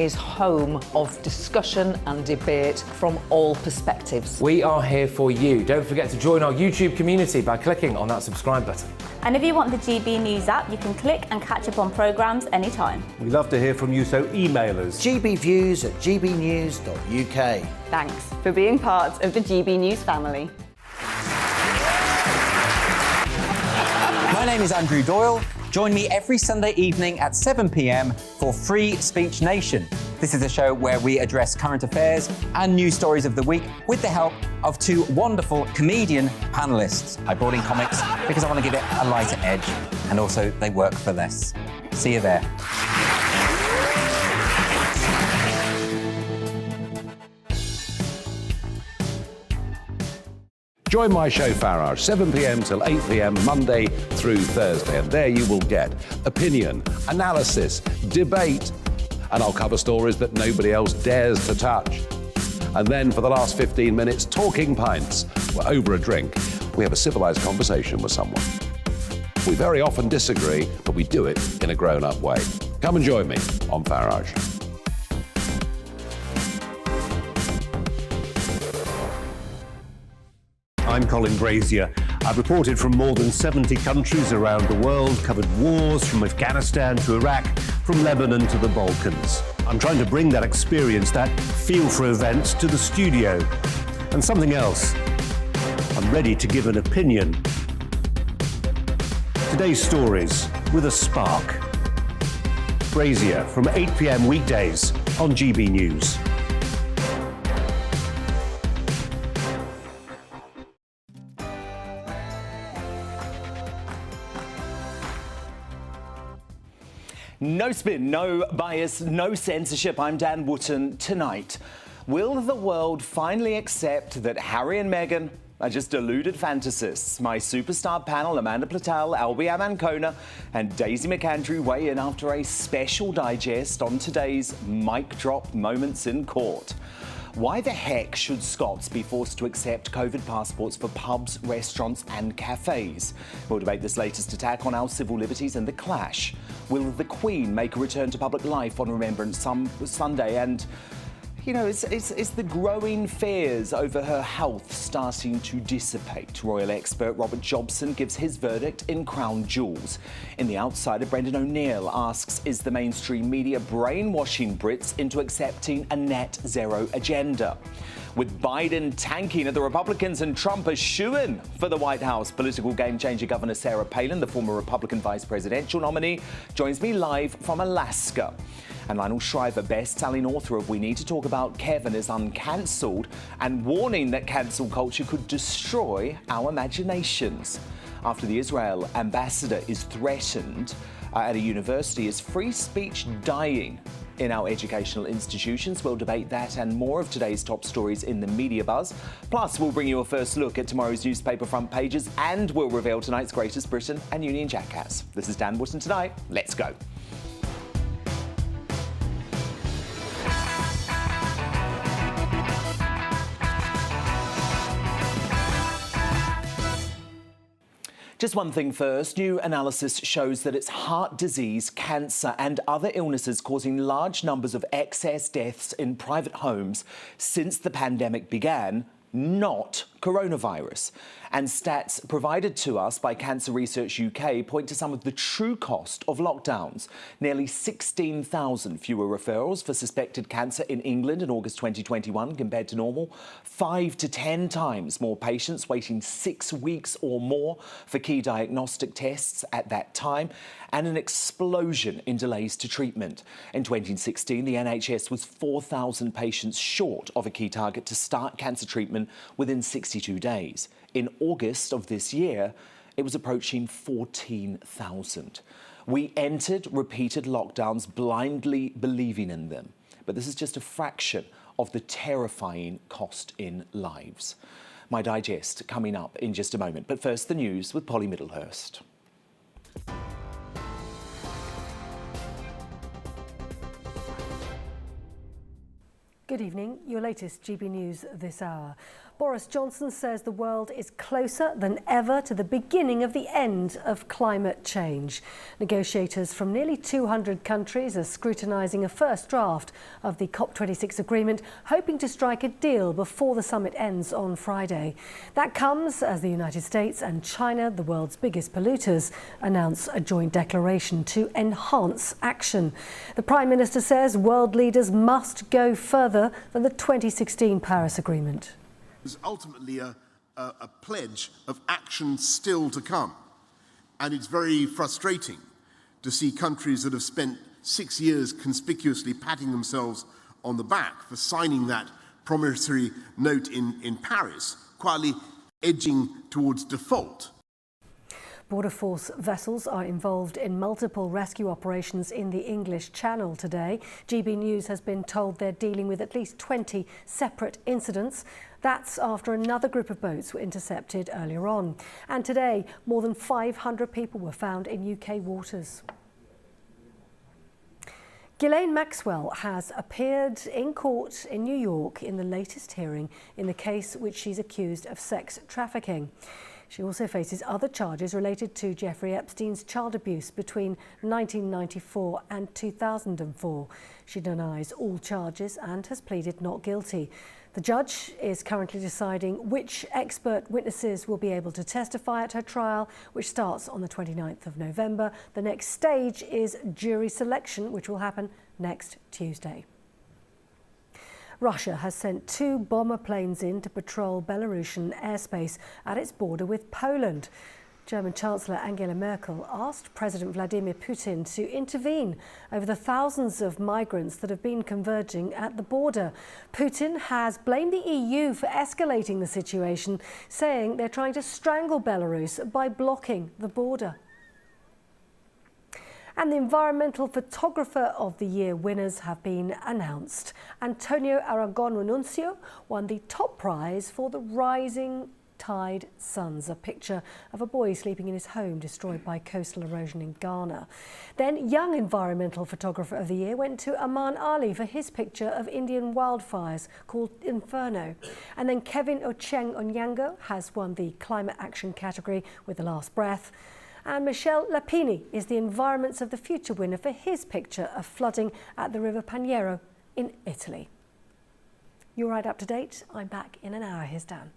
is home of discussion and debate from all perspectives. We are here for you. Don't forget to join our YouTube community by clicking on that subscribe button. And if you want the GB News app, you can click and catch up on programmes anytime. We love to hear from you, so email us. gbviews@gbnews.uk. Thanks for being part of the GB News family. My name is Andrew Doyle. Join me every Sunday evening at 7 p.m. for Free Speech Nation. This is a show where we address current affairs and news stories of the week with the help of two wonderful comedian panellists. I brought in comics because I want to give it a lighter edge, and also they work for less. See you there. Join my show Farage, 7 p.m. till 8 p.m. Monday through Thursday, and there you will get opinion, analysis, debate, and I'll cover stories that nobody else dares to touch. And then for the last 15 minutes, talking pints. We're over a drink. We have a civilised conversation with someone. We very often disagree, but we do it in a grown-up way. Come and join me on Farage. I'm Colin Brazier. I've reported from more than 70 countries around the world, covered wars from Afghanistan to Iraq, from Lebanon to the Balkans. I'm trying to bring that experience, that feel for events, to the studio. And something else, I'm ready to give an opinion. Today's stories with a spark. Brazier from 8 p.m. weekdays on GB News. No spin, no bias, no censorship. I'm Dan Wootton. Tonight, will the world finally accept that Harry and Meghan are just deluded fantasists? My superstar panel, Amanda Platel, Albie Amancona and Daisy McAndrew, weigh in after a special digest on today's mic drop moments in court. Why the heck should Scots be forced to accept COVID passports for pubs, restaurants and cafes? We'll debate this latest attack on our civil liberties and the clash. Will the Queen make a return to public life on Remembrance Sunday? And, you know, is the growing fears over her health starting to dissipate? Royal expert Robert Jobson gives his verdict in Crown Jewels. In The Outsider, Brendan O'Neill asks, is the mainstream media brainwashing Brits into accepting a net zero agenda? With Biden tanking at the Republicans and Trump a shoo-in for the White House, political game-changer Governor Sarah Palin, the former Republican vice presidential nominee, joins me live from Alaska. And Lionel Shriver, best-selling author of We Need to Talk About Kevin, is uncancelled and warning that cancel culture could destroy our imaginations. After the Israel ambassador is threatened at a university, is free speech dying in our educational institutions? We'll debate that and more of today's top stories in the media buzz. Plus, we'll bring you a first look at tomorrow's newspaper front pages, and we'll reveal tonight's greatest Briton and Union Jackass. This is Dan Wootton Tonight. Let's go. Just one thing first. New analysis shows that it's heart disease, cancer and other illnesses causing large numbers of excess deaths in private homes since the pandemic began, not coronavirus. And stats provided to us by Cancer Research UK point to some of the true cost of lockdowns. Nearly 16,000 fewer referrals for suspected cancer in England in August 2021 compared to normal. 5 to 10 times more patients waiting 6 weeks or more for key diagnostic tests at that time. And an explosion in delays to treatment. In 2016, the NHS was 4,000 patients short of a key target to start cancer treatment within 62 days. In August of this year, it was approaching 14,000. We entered repeated lockdowns blindly believing in them. But this is just a fraction of the terrifying cost in lives. My digest coming up in just a moment. But first, the news with Polly Middlehurst. Good evening. Your latest GB News this hour. Boris Johnson says the world is closer than ever to the beginning of the end of climate change. Negotiators from nearly 200 countries are scrutinising a first draft of the COP26 agreement, hoping to strike a deal before the summit ends on Friday. That comes as the United States and China, the world's biggest polluters, announce a joint declaration to enhance action. The Prime Minister says world leaders must go further than the 2016 Paris Agreement. Is ultimately a pledge of action still to come. And it's very frustrating to see countries that have spent 6 years conspicuously patting themselves on the back for signing that promissory note in Paris, quietly edging towards default. Border Force vessels are involved in multiple rescue operations in the English Channel today. GBNews has been told they're dealing with at least 20 separate incidents. That's after another group of boats were intercepted earlier on. And today, more than 500 people were found in UK waters. Ghislaine Maxwell has appeared in court in New York in the latest hearing in the case which she's accused of sex trafficking. She also faces other charges related to Jeffrey Epstein's child abuse between 1994 and 2004. She denies all charges and has pleaded not guilty. The judge is currently deciding which expert witnesses will be able to testify at her trial, which starts on the 29th of November. The next stage is jury selection, which will happen next Tuesday. Russia has sent 2 bomber planes in to patrol Belarusian airspace at its border with Poland. German Chancellor Angela Merkel asked President Vladimir Putin to intervene over the thousands of migrants that have been converging at the border. Putin has blamed the EU for escalating the situation, saying they're trying to strangle Belarus by blocking the border. And the Environmental Photographer of the Year winners have been announced. Antonio Aragon Renuncio won the top prize for the Rising Tide Suns, a picture of a boy sleeping in his home destroyed by coastal erosion in Ghana. Then Young Environmental Photographer of the Year went to Aman Ali for his picture of Indian wildfires called Inferno. And then Kevin Ocheng Onyango has won the Climate Action category with The Last Breath. And Michel Lapini is the Environments of the Future winner for his picture of flooding at the River Paniero in Italy. You're right up to date. I'm back in an hour. Here's Dan.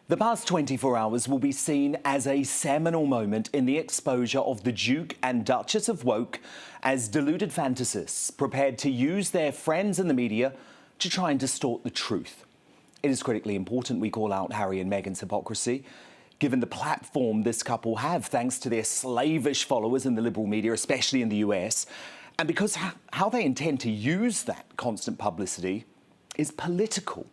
The past 24 hours will be seen as a seminal moment in the exposure of the Duke and Duchess of Woke as deluded fantasists prepared to use their friends in the media to try and distort the truth. It is critically important we call out Harry and Meghan's hypocrisy, given the platform this couple have thanks to their slavish followers in the liberal media, especially in the US, and because how they intend to use that constant publicity is political.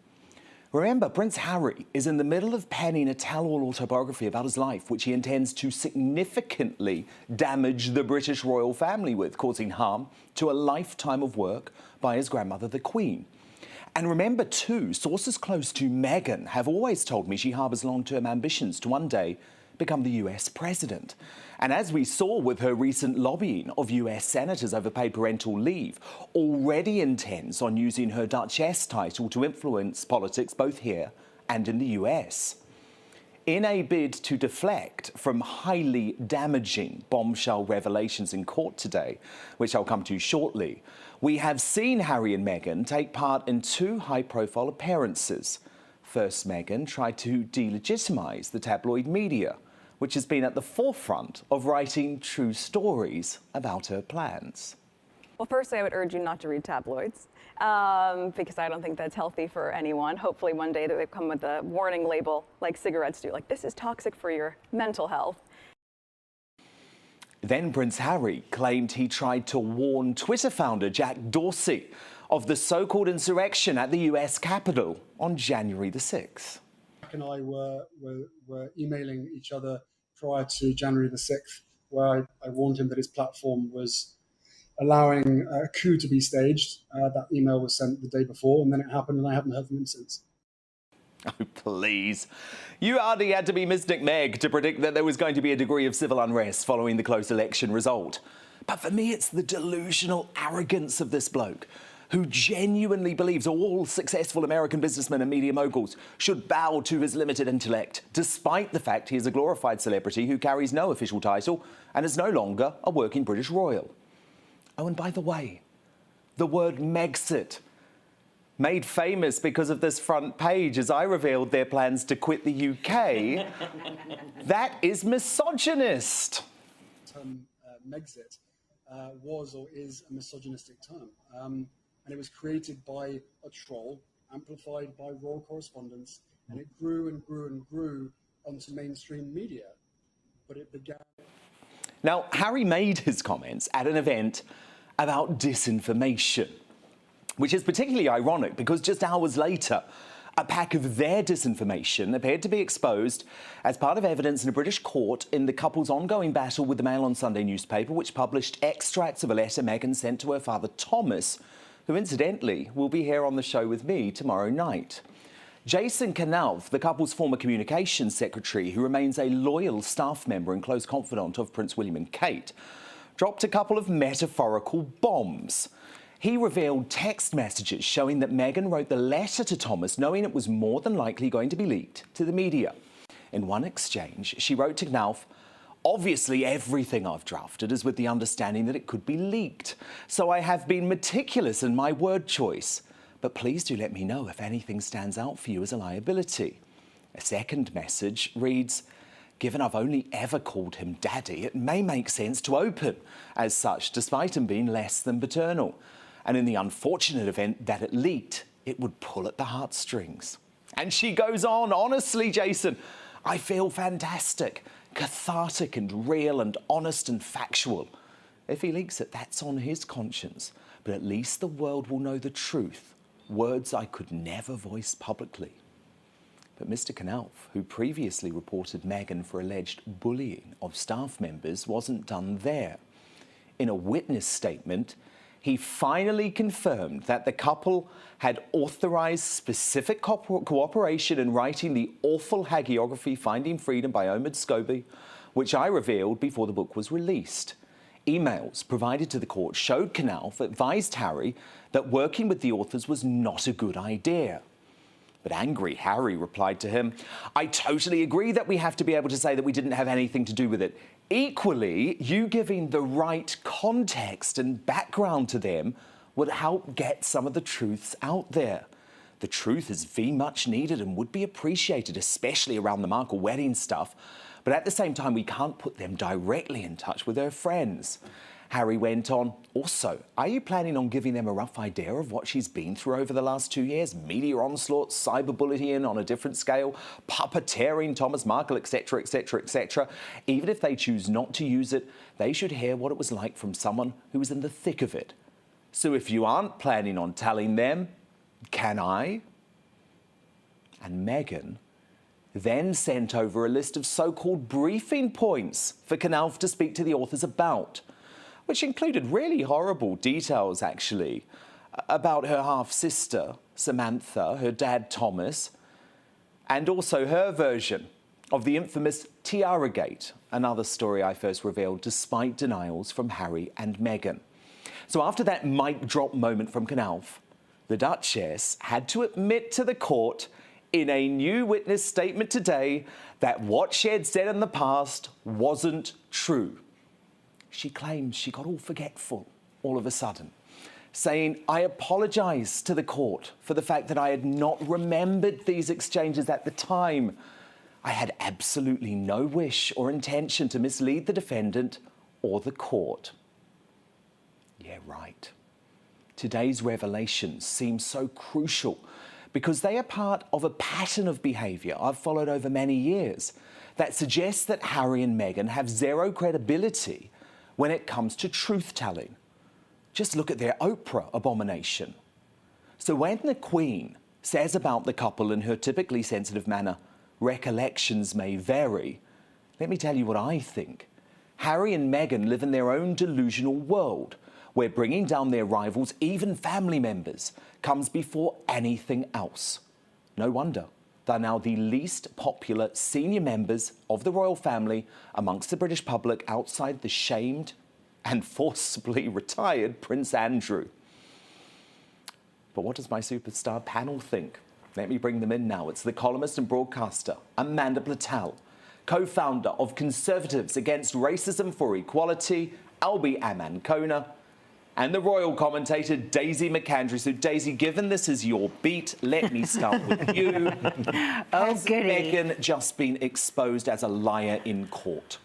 Remember, Prince Harry is in the middle of penning a tell-all autobiography about his life, which he intends to significantly damage the British royal family with, causing harm to a lifetime of work by his grandmother, the Queen. And remember, too, sources close to Meghan have always told me she harbours long-term ambitions to one day become the US president. And as we saw with her recent lobbying of US senators over paid parental leave, already intends on using her Duchess title to influence politics both here and in the US. In a bid to deflect from highly damaging bombshell revelations in court today, which I'll come to shortly, we have seen Harry and Meghan take part in 2 high-profile appearances. First, Meghan tried to delegitimise the tabloid media, which has been at the forefront of writing true stories about her plans. Well, firstly, I would urge you not to read tabloids because I don't think that's healthy for anyone. Hopefully one day they come with a warning label like cigarettes do, like this is toxic for your mental health. Then Prince Harry claimed he tried to warn Twitter founder Jack Dorsey of the so-called insurrection at the US Capitol on January the 6th. Jack and I were emailing each other prior to January the 6th, where I warned him that his platform was allowing a coup to be staged. That email was sent the day before, and then it happened, and I haven't heard from him since. Oh, please. You hardly had to be Mystic Meg to predict that there was going to be a degree of civil unrest following the close election result. But for me, it's the delusional arrogance of this bloke who genuinely believes all successful American businessmen and media moguls should bow to his limited intellect, despite the fact he is a glorified celebrity who carries no official title and is no longer a working British royal. Oh, and by the way, the word Megxit, made famous because of this front page as I revealed their plans to quit the UK, that is misogynist. Megxit was or is a misogynistic term. And it was created by a troll, amplified by royal correspondence, and it grew and grew and grew onto mainstream media. But it began... Now, Harry made his comments at an event about disinformation, which is particularly ironic because just hours later, a pack of their disinformation appeared to be exposed as part of evidence in a British court in the couple's ongoing battle with the Mail on Sunday newspaper, which published extracts of a letter Meghan sent to her father Thomas, who incidentally will be here on the show with me tomorrow night. Jason Knauf, the couple's former communications secretary, who remains a loyal staff member and close confidant of Prince William and Kate, dropped a couple of metaphorical bombs. He revealed text messages showing that Meghan wrote the letter to Thomas knowing it was more than likely going to be leaked to the media. In one exchange, she wrote to Knauf, "Obviously, everything I've drafted is with the understanding that it could be leaked, so I have been meticulous in my word choice. But please do let me know if anything stands out for you as a liability." A second message reads, "Given I've only ever called him Daddy, it may make sense to open as such, despite him being less than paternal. And in the unfortunate event that it leaked, it would pull at the heartstrings." And she goes on, "Honestly, Jason, I feel fantastic, cathartic and real and honest and factual. If he leaks it, that's on his conscience. But at least the world will know the truth, words I could never voice publicly." But Mr. Knauf, who previously reported Meghan for alleged bullying of staff members, wasn't done there. In a witness statement, he finally confirmed that the couple had authorised specific cooperation in writing the awful hagiography Finding Freedom by Omid Scobie, which I revealed before the book was released. Emails provided to the court showed Knauf advised Harry that working with the authors was not a good idea. But angry Harry replied to him, "I totally agree that we have to be able to say that we didn't have anything to do with it. Equally, you giving the right context and background to them would help get some of the truths out there. The truth is very much needed and would be appreciated, especially around the Markle wedding stuff. But at the same time, we can't put them directly in touch with her friends." Harry went on, "Also, are you planning on giving them a rough idea of what she's been through over the last 2 years? Media onslaught, cyberbullying on a different scale, puppeteering Thomas Markle, etc., etc., etc. Even if they choose not to use it, they should hear what it was like from someone who was in the thick of it. So if you aren't planning on telling them, can I?" And Meghan then sent over a list of so-called briefing points for Knauf to speak to the authors about, which included really horrible details, actually, about her half-sister, Samantha, her dad, Thomas, and also her version of the infamous Tiaragate, another story I first revealed despite denials from Harry and Meghan. So after that mic drop moment from Knauf, the Duchess had to admit to the court in a new witness statement today that what she had said in the past wasn't true. She claims she got all forgetful all of a sudden, saying, "I apologise to the court for the fact that I had not remembered these exchanges at the time. I had absolutely no wish or intention to mislead the defendant or the court." Yeah, right. Today's revelations seem so crucial because they are part of a pattern of behaviour I've followed over many years that suggests that Harry and Meghan have zero credibility when it comes to truth-telling. Just look at their Oprah abomination. So when the Queen says about the couple in her typically sensitive manner, "Recollections may vary," let me tell you what I think. Harry and Meghan live in their own delusional world, where bringing down their rivals, even family members, comes before anything else. No wonder They're now the least popular senior members of the royal family amongst the British public outside the shamed and forcibly retired Prince Andrew. But what does my superstar panel think? Let me bring them in now. It's the columnist and broadcaster, Amanda Platell, co-founder of Conservatives Against Racism for Equality, Albie Amankona, and the royal commentator, Daisy McAndrew. So, Daisy, given this is your beat, let me start with you. Has Meghan just been exposed as a liar in court?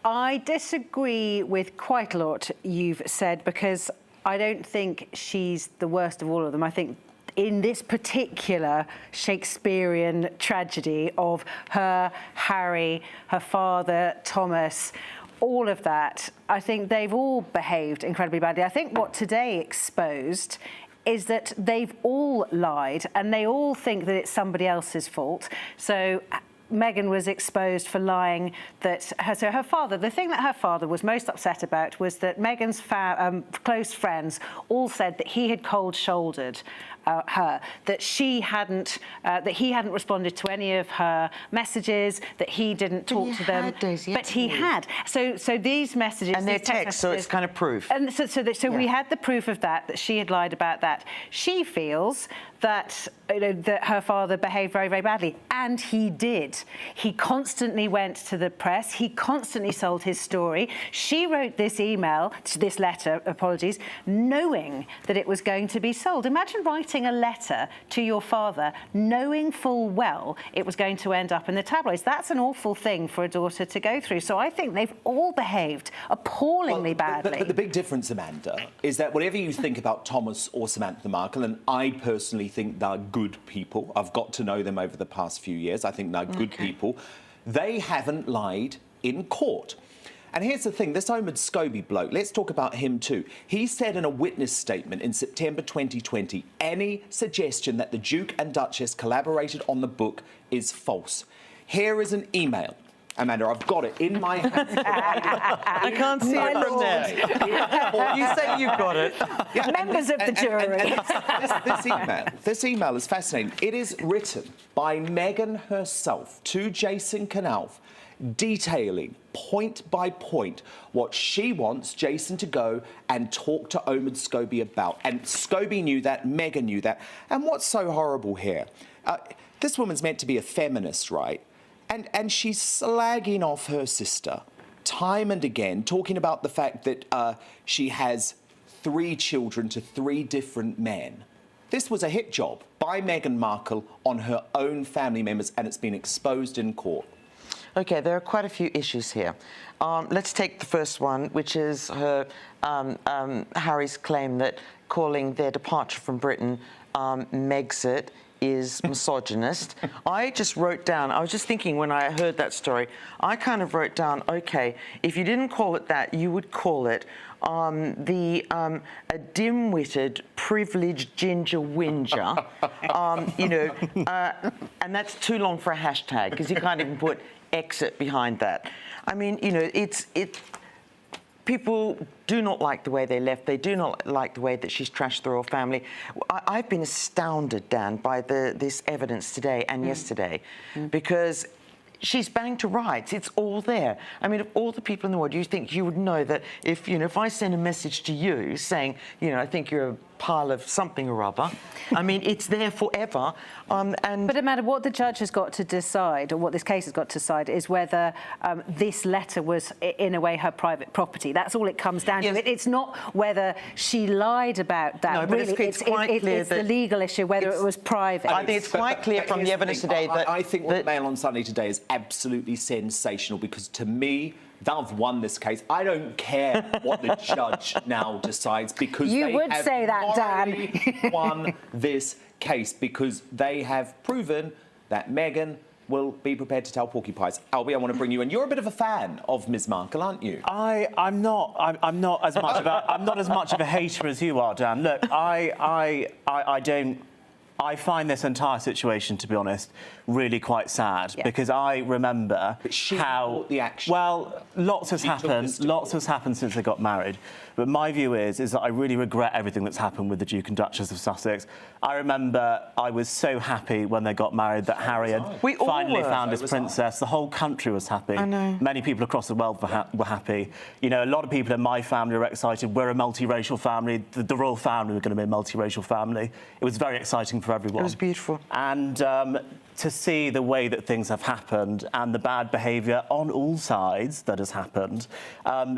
I disagree with quite a lot you've said, because I don't think she's the worst of all of them. I think in this particular Shakespearean tragedy of her, Harry, her father, Thomas, all of that, I think they've all behaved incredibly badly. I think what today exposed is that they've all lied and they all think that it's somebody else's fault. So Meghan was exposed for lying that her father, the thing that her father was most upset about was that Meghan's close friends all said that he had cold-shouldered her, that he hadn't responded to any of her messages, that he didn't talk to them, but he had. So these messages and their text, so it's kind of proof. And so we had the proof of that she had lied about that. She feels that that her father behaved very, very badly, and he did. He constantly went to the press. He constantly sold his story. She wrote this letter, knowing that it was going to be sold. Imagine writing a letter to your father, knowing full well it was going to end up in the tabloids. That's an awful thing for a daughter to go through. So I think they've all behaved appallingly badly. But the big difference, Amanda, is that whatever you think about Thomas or Samantha Markle, and I personally think they're good people. I've got to know them over the past few years. I think they're good people. They haven't lied in court. And here's the thing, this Omid Scobie bloke, let's talk about him too. He said in a witness statement in September 2020, any suggestion that the Duke and Duchess collaborated on the book is false. Here is an email. Amanda, I've got it in my hand. I can't see it from there. You say you've got it. Yeah, members of the jury. This email is fascinating. It is written by Meghan herself to Jason Knauf, detailing point by point what she wants Jason to go and talk to Omid Scobie about. And Scobie knew that, Meghan knew that. And what's so horrible here? This woman's meant to be a feminist, right? And she's slagging off her sister time and again, talking about the fact that she has 3 children to 3 different men. This was a hit job by Meghan Markle on her own family members, and it's been exposed in court. OK, there are quite a few issues here. Let's take the first one, which is her Harry's claim that calling their departure from Britain Megxit is misogynist. I just wrote down, I was just thinking when I heard that story, I kind of wrote down, OK, if you didn't call it that, you would call it a dim-witted, privileged ginger whinger, and that's too long for a hashtag, because you can't even put exit behind that. I mean, people do not like the way they left. They do not like the way that she's trashed the royal family. I've been astounded, Dan, by this evidence today and yesterday, because she's banged to rights. It's all there. I mean, of all the people in the world, you think you would know that if I send a message to you saying, I think you're a pile of something or other, I mean, it's there forever. But no matter what the judge has got to decide, or what this case has got to decide, is whether this letter was, in a way, her private property. That's all it comes down to. It's not whether she lied about that. No, but really, it's quite clear it's the legal issue, whether it was private. I think it's quite clear from the evidence today that... I think what Mail on Sunday today is absolutely sensational, because to me, they've won this case. I don't care what the judge now decides, because they would have say that, Dan. won this case, because they have proven that Meghan will be prepared to tell porcupines. Albie, I want to bring you in. You're a bit of a fan of Ms. Markle, aren't you? I'm not as much of a hater as you are, Dan. Look, I I find this entire situation, to be honest, really quite sad because I remember how the action. Well, lots has happened. Lots has happened since they got married. But my view is that I really regret everything that's happened with the Duke and Duchess of Sussex. I remember I was so happy when they got married that Harry had finally found his princess. The whole country was happy. I know. Many people across the world were happy. You know, a lot of people in my family were excited. We're a multiracial family. The royal family were going to be a multiracial family. It was very exciting for everyone. It was beautiful. And to see the way that things have happened and the bad behaviour on all sides that has happened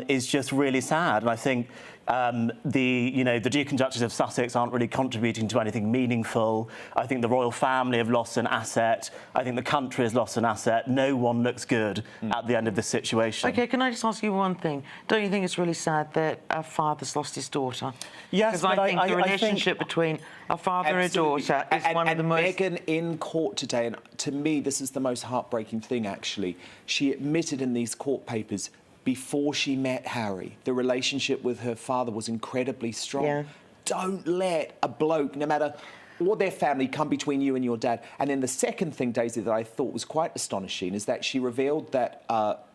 is just really sad. And I think the Duke and Duchess of Sussex aren't really contributing to anything meaningful. I think the royal family have lost an asset. I think the country has lost an asset. No one looks good at the end of this situation. OK, can I just ask you one thing? Don't you think it's really sad that a father's lost his daughter? Yes, because I think the relationship between a father and a daughter is one of the most... Meghan in court today, and to me this is the most heartbreaking thing actually, she admitted in these court papers before she met Harry, the relationship with her father was incredibly strong. Yeah. Don't let a bloke, no matter or their family, come between you and your dad. And then the second thing, Daisy, that I thought was quite astonishing is that she revealed that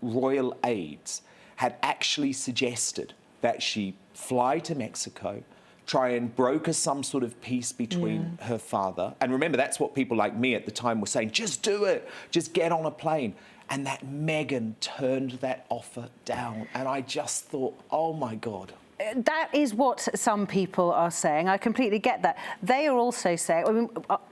royal aides had actually suggested that she fly to Mexico, try and broker some sort of peace between her father. And remember, that's what people like me at the time were saying, just do it, just get on a plane. And that Meghan turned that offer down. And I just thought, oh, my God. That is what some people are saying. I completely get that. They are also saying... I mean,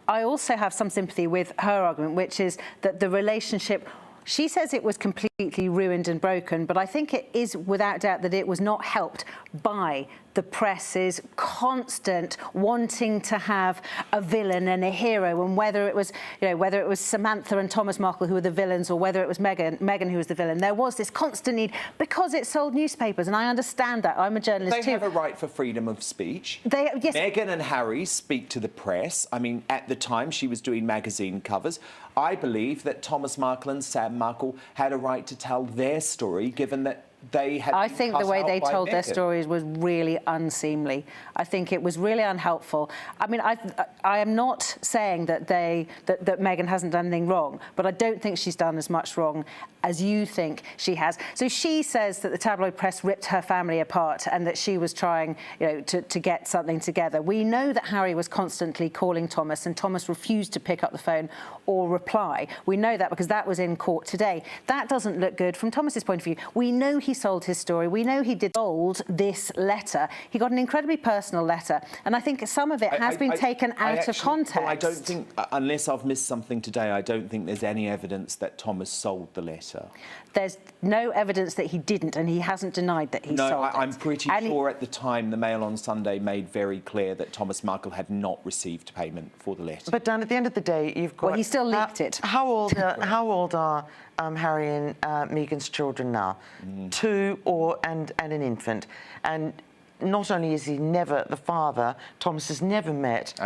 I also have some sympathy with her argument, which is that the relationship... She says it was completely ruined and broken, but I think it is without doubt that it was not helped by the press's constant wanting to have a villain and a hero, and whether it was, whether it was Samantha and Thomas Markle who were the villains, or whether it was Meghan who was the villain. There was this constant need because it sold newspapers, and I understand that. I'm a journalist too. They have a right for freedom of speech. Yes. Meghan and Harry speak to the press. I mean, at the time she was doing magazine covers. I believe that Thomas Markle and Sam Markle had a right to tell their story, given that they had... I think the way they told their stories was really unseemly. I think it was really unhelpful. I mean, I am not saying that that Meghan hasn't done anything wrong, but I don't think she's done as much wrong as you think she has. So she says that the tabloid press ripped her family apart and that she was trying, to get something together. We know that Harry was constantly calling Thomas, and Thomas refused to pick up the phone or reply. We know that because that was in court today. That doesn't look good from Thomas's point of view. We know he sold his story. We know he did sold this letter. He got an incredibly personal letter, and I think some of it has been taken out of context. Well, I don't think, unless I've missed something today, I don't think there's any evidence that Thomas sold the letter. There's no evidence that he didn't, and he hasn't denied that he sold it. No, I'm pretty sure at the time the Mail on Sunday made very clear that Thomas Markle had not received payment for the letter. But Dan, at the end of the day, you've got... Well, he still leaked it. How old are Harry and Meghan's children now? 2 and an infant. And not only is he never the father, Thomas has never met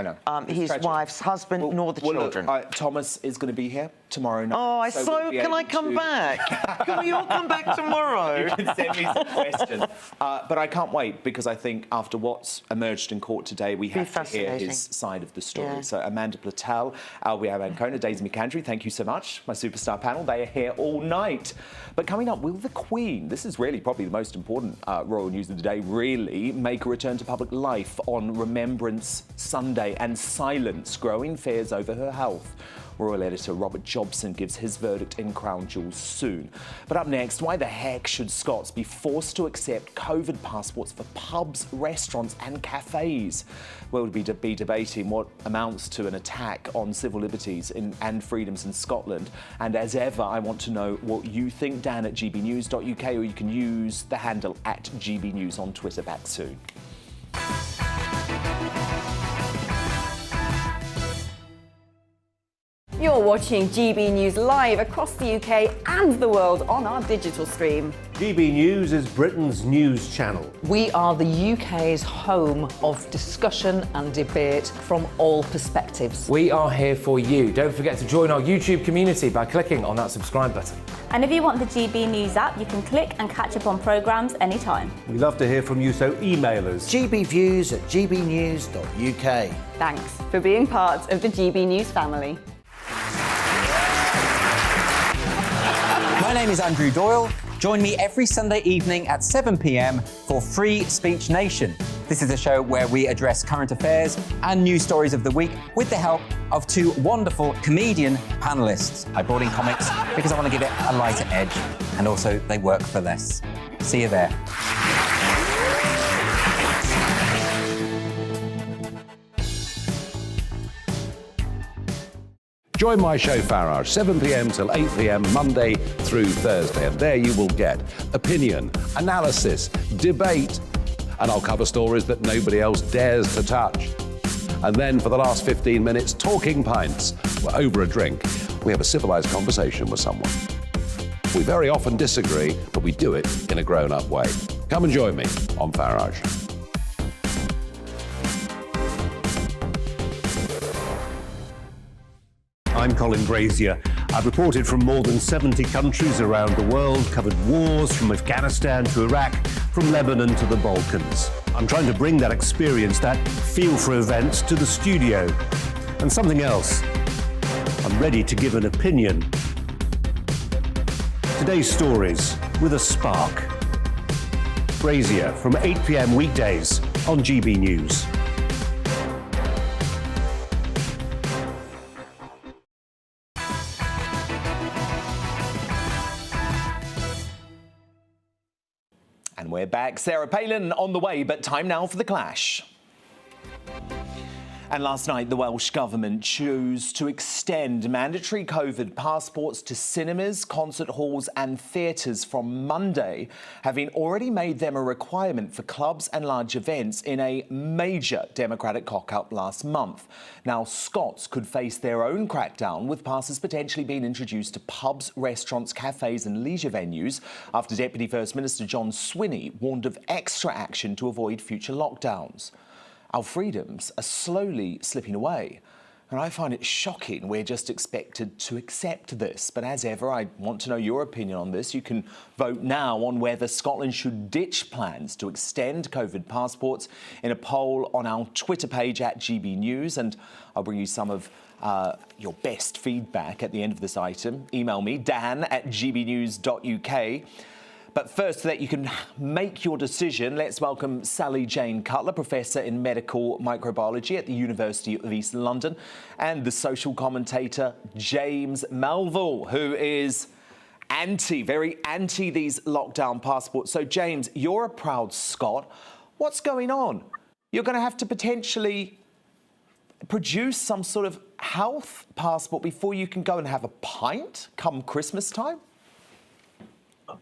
his wife's husband nor the children. Look, Thomas is going to be here tomorrow night. Oh, can I come back? Can we all come back tomorrow? You can send me some questions. But I can't wait, because I think after what's emerged in court today, we have to hear his side of the story. Yeah. So Amanda Platel, Albiab Ancona, Daisy McAndrew, thank you so much. My superstar panel, they are here all night. But coming up, will the Queen, this is really probably the most important royal news of the day, really make a return to public life on Remembrance Sunday and silence growing fears over her health? Royal editor Robert Jobson gives his verdict in Crown Jewels soon. But up next, why the heck should Scots be forced to accept COVID passports for pubs, restaurants and cafes? We'll be debating what amounts to an attack on civil liberties and freedoms in Scotland. And as ever, I want to know what you think. Dan at gbnews.uk, or you can use the handle at gbnews on Twitter. Back soon. You're watching GB News live across the UK and the world on our digital stream. GB News is Britain's news channel. We are the UK's home of discussion and debate from all perspectives. We are here for you. Don't forget to join our YouTube community by clicking on that subscribe button. And if you want the GB News app, you can click and catch up on programmes anytime. We love to hear from you, so email us. gbviews@gbnews.uk. Thanks for being part of the GB News family. My name is Andrew Doyle. Join me every Sunday evening at 7 p.m. for Free Speech Nation. This is a show where we address current affairs and news stories of the week with the help of two wonderful comedian panellists. I brought in comics because I want to give it a lighter edge, and also they work for less. See you there. Join my show Farage, 7 p.m. till 8 p.m. Monday through Thursday, and there you will get opinion, analysis, debate, and I'll cover stories that nobody else dares to touch. And then for the last 15 minutes, talking pints. We're over a drink. We have a civilised conversation with someone. We very often disagree, but we do it in a grown-up way. Come and join me on Farage. I'm Colin Brazier. I've reported from more than 70 countries around the world, covered wars from Afghanistan to Iraq, from Lebanon to the Balkans. I'm trying to bring that experience, that feel for events, to the studio. And something else, I'm ready to give an opinion. Today's stories with a spark. Brazier from 8 p.m. weekdays on GB News. And we're back. Sarah Palin on the way, but time now for the clash. And last night, the Welsh Government chose to extend mandatory COVID passports to cinemas, concert halls and theatres from Monday, having already made them a requirement for clubs and large events in a major Democratic cock-up last month. Now, Scots could face their own crackdown, with passes potentially being introduced to pubs, restaurants, cafes and leisure venues after Deputy First Minister John Swinney warned of extra action to avoid future lockdowns. Our freedoms are slowly slipping away, and I find it shocking we're just expected to accept this. But as ever, I want to know your opinion on this. You can vote now on whether Scotland should ditch plans to extend COVID passports in a poll on our Twitter page at GB News, and I'll bring you some of your best feedback at the end of this item. Email me, dan@gbnews.uk. But first, so that you can make your decision, let's welcome Sally Jane Cutler, Professor in Medical Microbiology at the University of East London, and the social commentator James Melville, who is very anti these lockdown passports. So, James, you're a proud Scot. What's going on? You're going to have to potentially produce some sort of health passport before you can go and have a pint come Christmas time?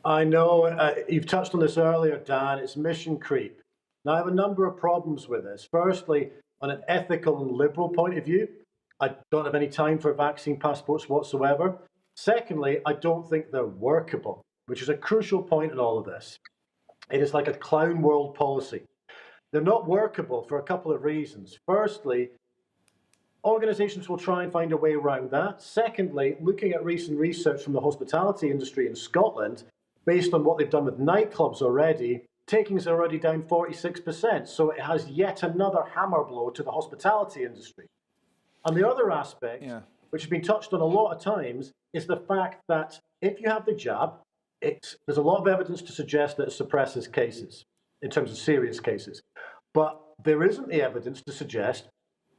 I know, you've touched on this earlier, Dan, it's mission creep. Now, I have a number of problems with this. Firstly, on an ethical and liberal point of view, I don't have any time for vaccine passports whatsoever. Secondly, I don't think they're workable, which is a crucial point in all of this. It is like a clown world policy. They're not workable for a couple of reasons. Firstly, organisations will try and find a way around that. Secondly, looking at recent research from the hospitality industry in Scotland, based on what they've done with nightclubs already, takings are already down 46%. So it has yet another hammer blow to the hospitality industry. And the other aspect, which has been touched on a lot of times, is the fact that if you have the jab, there's a lot of evidence to suggest that it suppresses cases, in terms of serious cases. But there isn't the evidence to suggest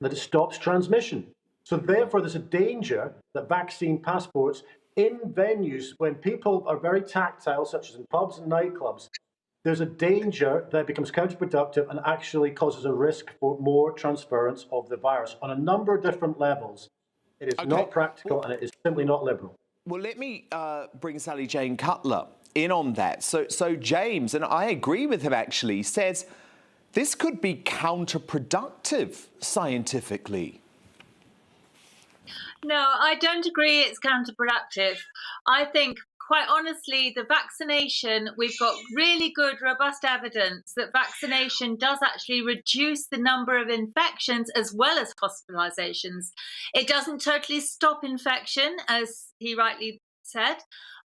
that it stops transmission. So therefore, there's a danger that vaccine passports in venues, when people are very tactile, such as in pubs and nightclubs, there's a danger that it becomes counterproductive and actually causes a risk for more transference of the virus on a number of different levels. It is not practical and it is simply not liberal. Well, let me bring Sally Jane Cutler in on that. So James, and I agree with him actually, says this could be counterproductive scientifically. No, I don't agree it's counterproductive. I think, quite honestly, the vaccination, we've got really good, robust evidence that vaccination does actually reduce the number of infections as well as hospitalizations. It doesn't totally stop infection, as he rightly said,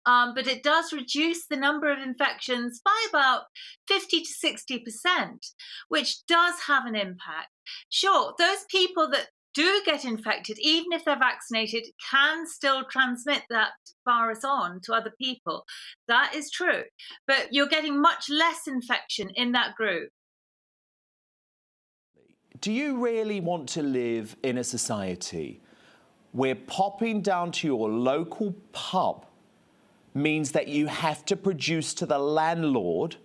but it does reduce the number of infections by about 50 to 60%, which does have an impact. Sure, those people that do get infected, even if they're vaccinated, can still transmit that virus on to other people. That is true. But you're getting much less infection in that group. Do you really want to live in a society where popping down to your local pub means that you have to produce to the landlord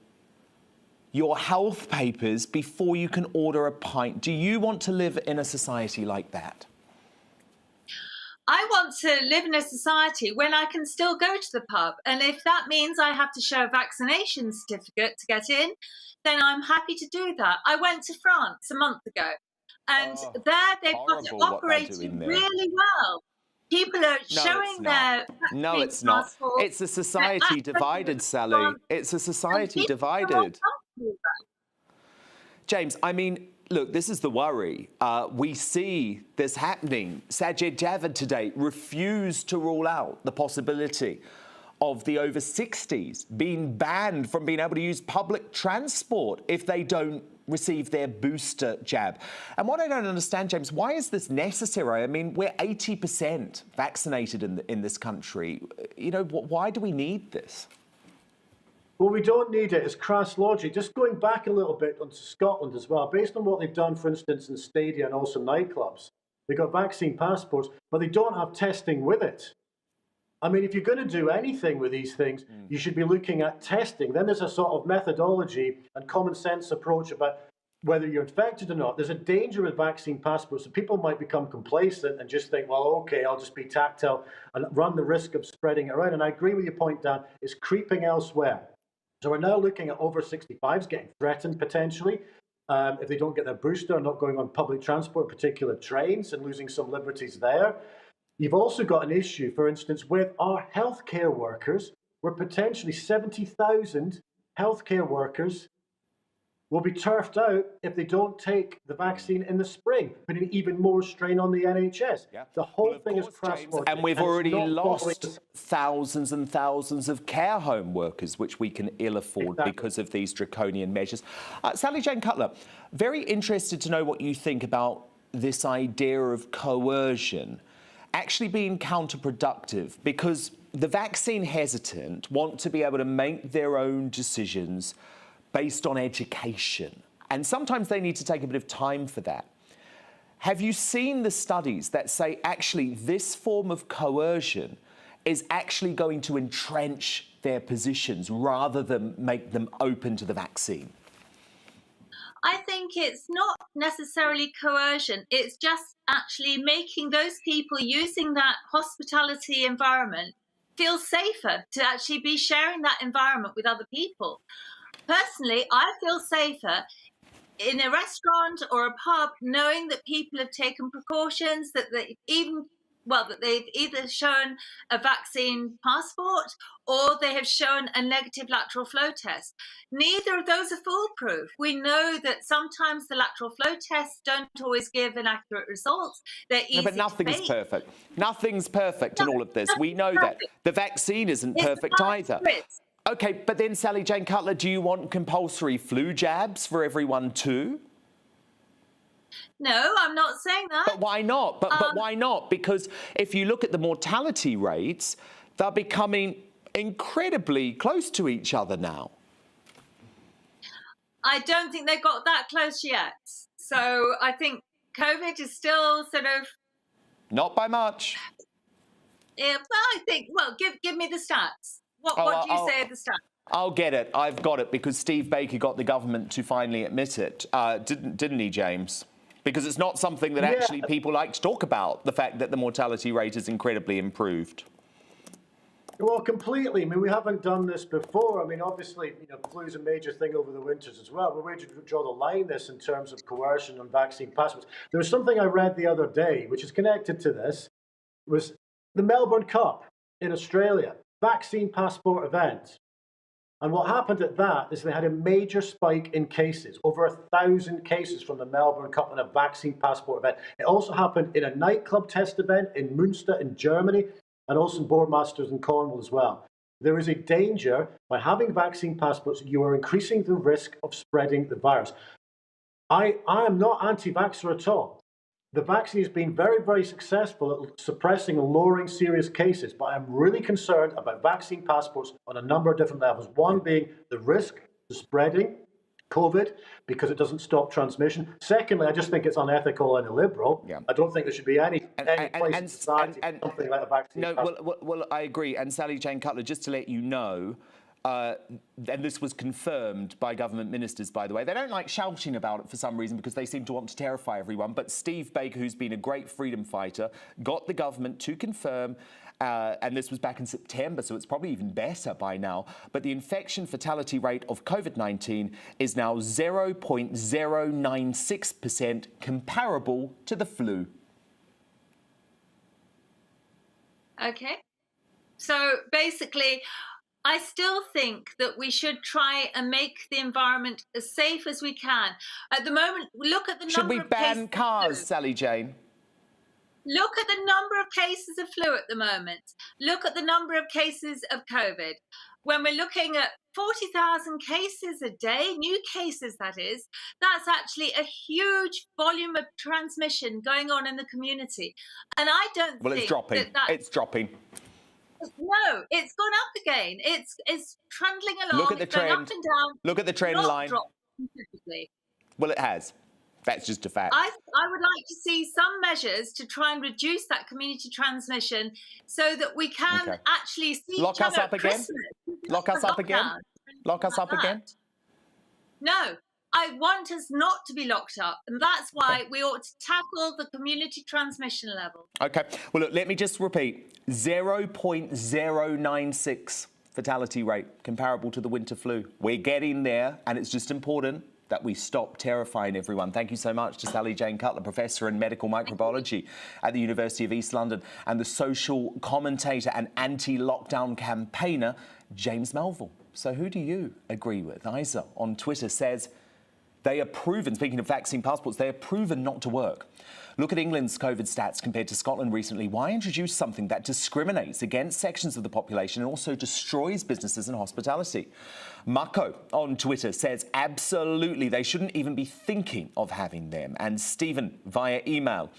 your health papers before you can order a pint? Do you want to live in a society like that? I want to live in a society when I can still go to the pub. And if that means I have to show a vaccination certificate to get in, then I'm happy to do that. I went to France a month ago, and there they've got it operating really well. People are showing their No, it's not. It's a society divided, Sally. It's a society divided. James, I mean, look, this is the worry. We see this happening. Sajid Javid today refused to rule out the possibility of the over 60s being banned from being able to use public transport if they don't receive their booster jab. And what I don't understand, James, why is this necessary? I mean, we're 80% vaccinated in this country. You know, why do we need this? Well, we don't need it. It's crass logic. Just going back a little bit onto Scotland as well, based on what they've done, for instance, in stadia and also nightclubs, they've got vaccine passports, but they don't have testing with it. I mean, if you're going to do anything with these things, you should be looking at testing. Then there's a sort of methodology and common sense approach about whether you're infected or not. There's a danger with vaccine passports. So people might become complacent and just think, well, okay, I'll just be tactile and run the risk of spreading it around. And I agree with your point, Dan, it's creeping elsewhere. So we're now looking at over 65s getting threatened potentially if they don't get their booster and not going on public transport, particular trains, and losing some liberties there. You've also got an issue, for instance, with our healthcare workers, where potentially 70,000 healthcare workers will be turfed out if they don't take the vaccine in the spring, putting even more strain on the NHS. The whole thing is crass logic. And we've already lost thousands and thousands of care home workers, which we can ill afford because of these draconian measures. Sally Jane Cutler, very interested to know what you think about this idea of coercion actually being counterproductive, because the vaccine hesitant want to be able to make their own decisions based on education. And sometimes they need to take a bit of time for that. Have you seen the studies that say actually this form of coercion is actually going to entrench their positions rather than make them open to the vaccine? I think it's not necessarily coercion. It's just actually making those people using that hospitality environment feel safer to actually be sharing that environment with other people. Personally, I feel safer in a restaurant or a pub knowing that people have taken precautions, that they've either shown a vaccine passport or they have shown a negative lateral flow test. Neither of those are foolproof. We know that sometimes the lateral flow tests don't always give an accurate result. They're easy but nothing's perfect. Nothing's perfect in all of this. We know that. The vaccine isn't perfect either. OK, but then, Sally Jane Cutler, do you want compulsory flu jabs for everyone too? No, I'm not saying that. But why not? But why not? Because if you look at the mortality rates, they're becoming incredibly close to each other now. I don't think they got that close yet. So I think COVID is still sort of... Not by much. Yeah, well, I think, well, give me the stats. What do you say of the stats? I'll get it. I've got it because Steve Baker got the government to finally admit it. Didn't he, James? Because it's not something that actually people like to talk about, the fact that the mortality rate is incredibly improved. Well, completely. I mean, we haven't done this before. I mean, obviously, flu is a major thing over the winters as well. But where do you draw the line this in terms of coercion and vaccine passports? There was something I read the other day, which is connected to this, was the Melbourne Cup in Australia, vaccine passport event. And what happened at that is they had a major spike in cases, over 1,000 cases from the Melbourne Cup and a vaccine passport event. It also happened in a nightclub test event in Münster in Germany, and also in Boardmasters in Cornwall as well. There is a danger by having vaccine passports, you are increasing the risk of spreading the virus. I am not anti-vaxxer at all. The vaccine has been very, very successful at suppressing and lowering serious cases, but I'm really concerned about vaccine passports on a number of different levels. One being the risk to spreading COVID because it doesn't stop transmission. Secondly, I just think it's unethical and illiberal. Yeah. I don't think there should be any place in society for something like a vaccine passport. Well, I agree. And Sally Jane Cutler, just to let you know, and this was confirmed by government ministers, by the way. They don't like shouting about it for some reason because they seem to want to terrify everyone. But Steve Baker, who's been a great freedom fighter, got the government to confirm, and this was back in September, so it's probably even better by now, but the infection fatality rate of COVID-19 is now 0.096%, comparable to the flu. Okay. So basically, I still think that we should try and make the environment as safe as we can. At the moment, look at the Should number we of cases. ban cars, Sally Jane? Look at the number of cases of flu at the moment. Look at the number of cases of COVID. When we're looking at 40,000 cases a day, new cases that is, that's actually a huge volume of transmission going on in the community. And I don't think it's dropping. It's dropping. No, it's gone up again. It's trundling along. Look at the it's going trend. up and down. Look at the trend not line. dropped specifically. Well, it has. That's just a fact. I would like to see some measures to try and reduce that community transmission so that we can actually see Lock each us other up at again? Christmas. Lock us up again? Lock us up again? No, I want us not to be locked up. And that's why we ought to tackle the community transmission level. Okay. Well, look, let me just repeat. 0.096 fatality rate, comparable to the winter flu. We're getting there, and it's just important that we stop terrifying everyone. Thank you so much to Sally Jane Cutler, Professor in Medical Microbiology at the University of East London, and the social commentator and anti-lockdown campaigner, James Melville. So who do you agree with? Isa on Twitter says, they are proven, speaking of vaccine passports, they are proven not to work. Look at England's COVID stats compared to Scotland recently. Why introduce something that discriminates against sections of the population and also destroys businesses and hospitality? Mako on Twitter says, absolutely, they shouldn't even be thinking of having them. And Stephen via email,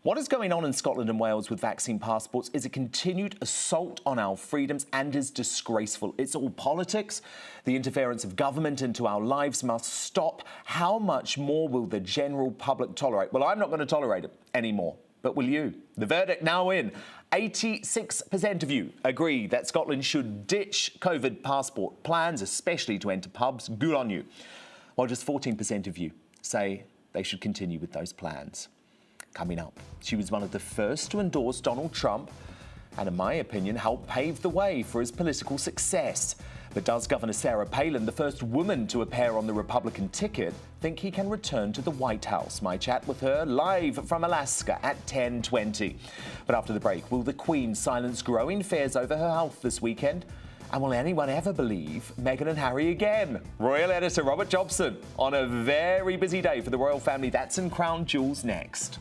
what is going on in Scotland and Wales with vaccine passports is a continued assault on our freedoms and is disgraceful. It's all politics. The interference of government into our lives must stop. How much more will the general public tolerate? Well, I'm not going to tolerate it anymore. But will you? The verdict now in. 86% of you agree that Scotland should ditch COVID passport plans, especially to enter pubs. Good on you. While just 14% of you say they should continue with those plans. Coming up, she was one of the first to endorse Donald Trump and, in my opinion, helped pave the way for his political success. But does Governor Sarah Palin, the first woman to appear on the Republican ticket, think he can return to the White House? My chat with her live from Alaska at 10:20. But after the break, will the Queen silence growing fears over her health this weekend? And will anyone ever believe Meghan and Harry again? Royal editor Robert Jobson on a very busy day for the royal family. That's in Crown Jewels next.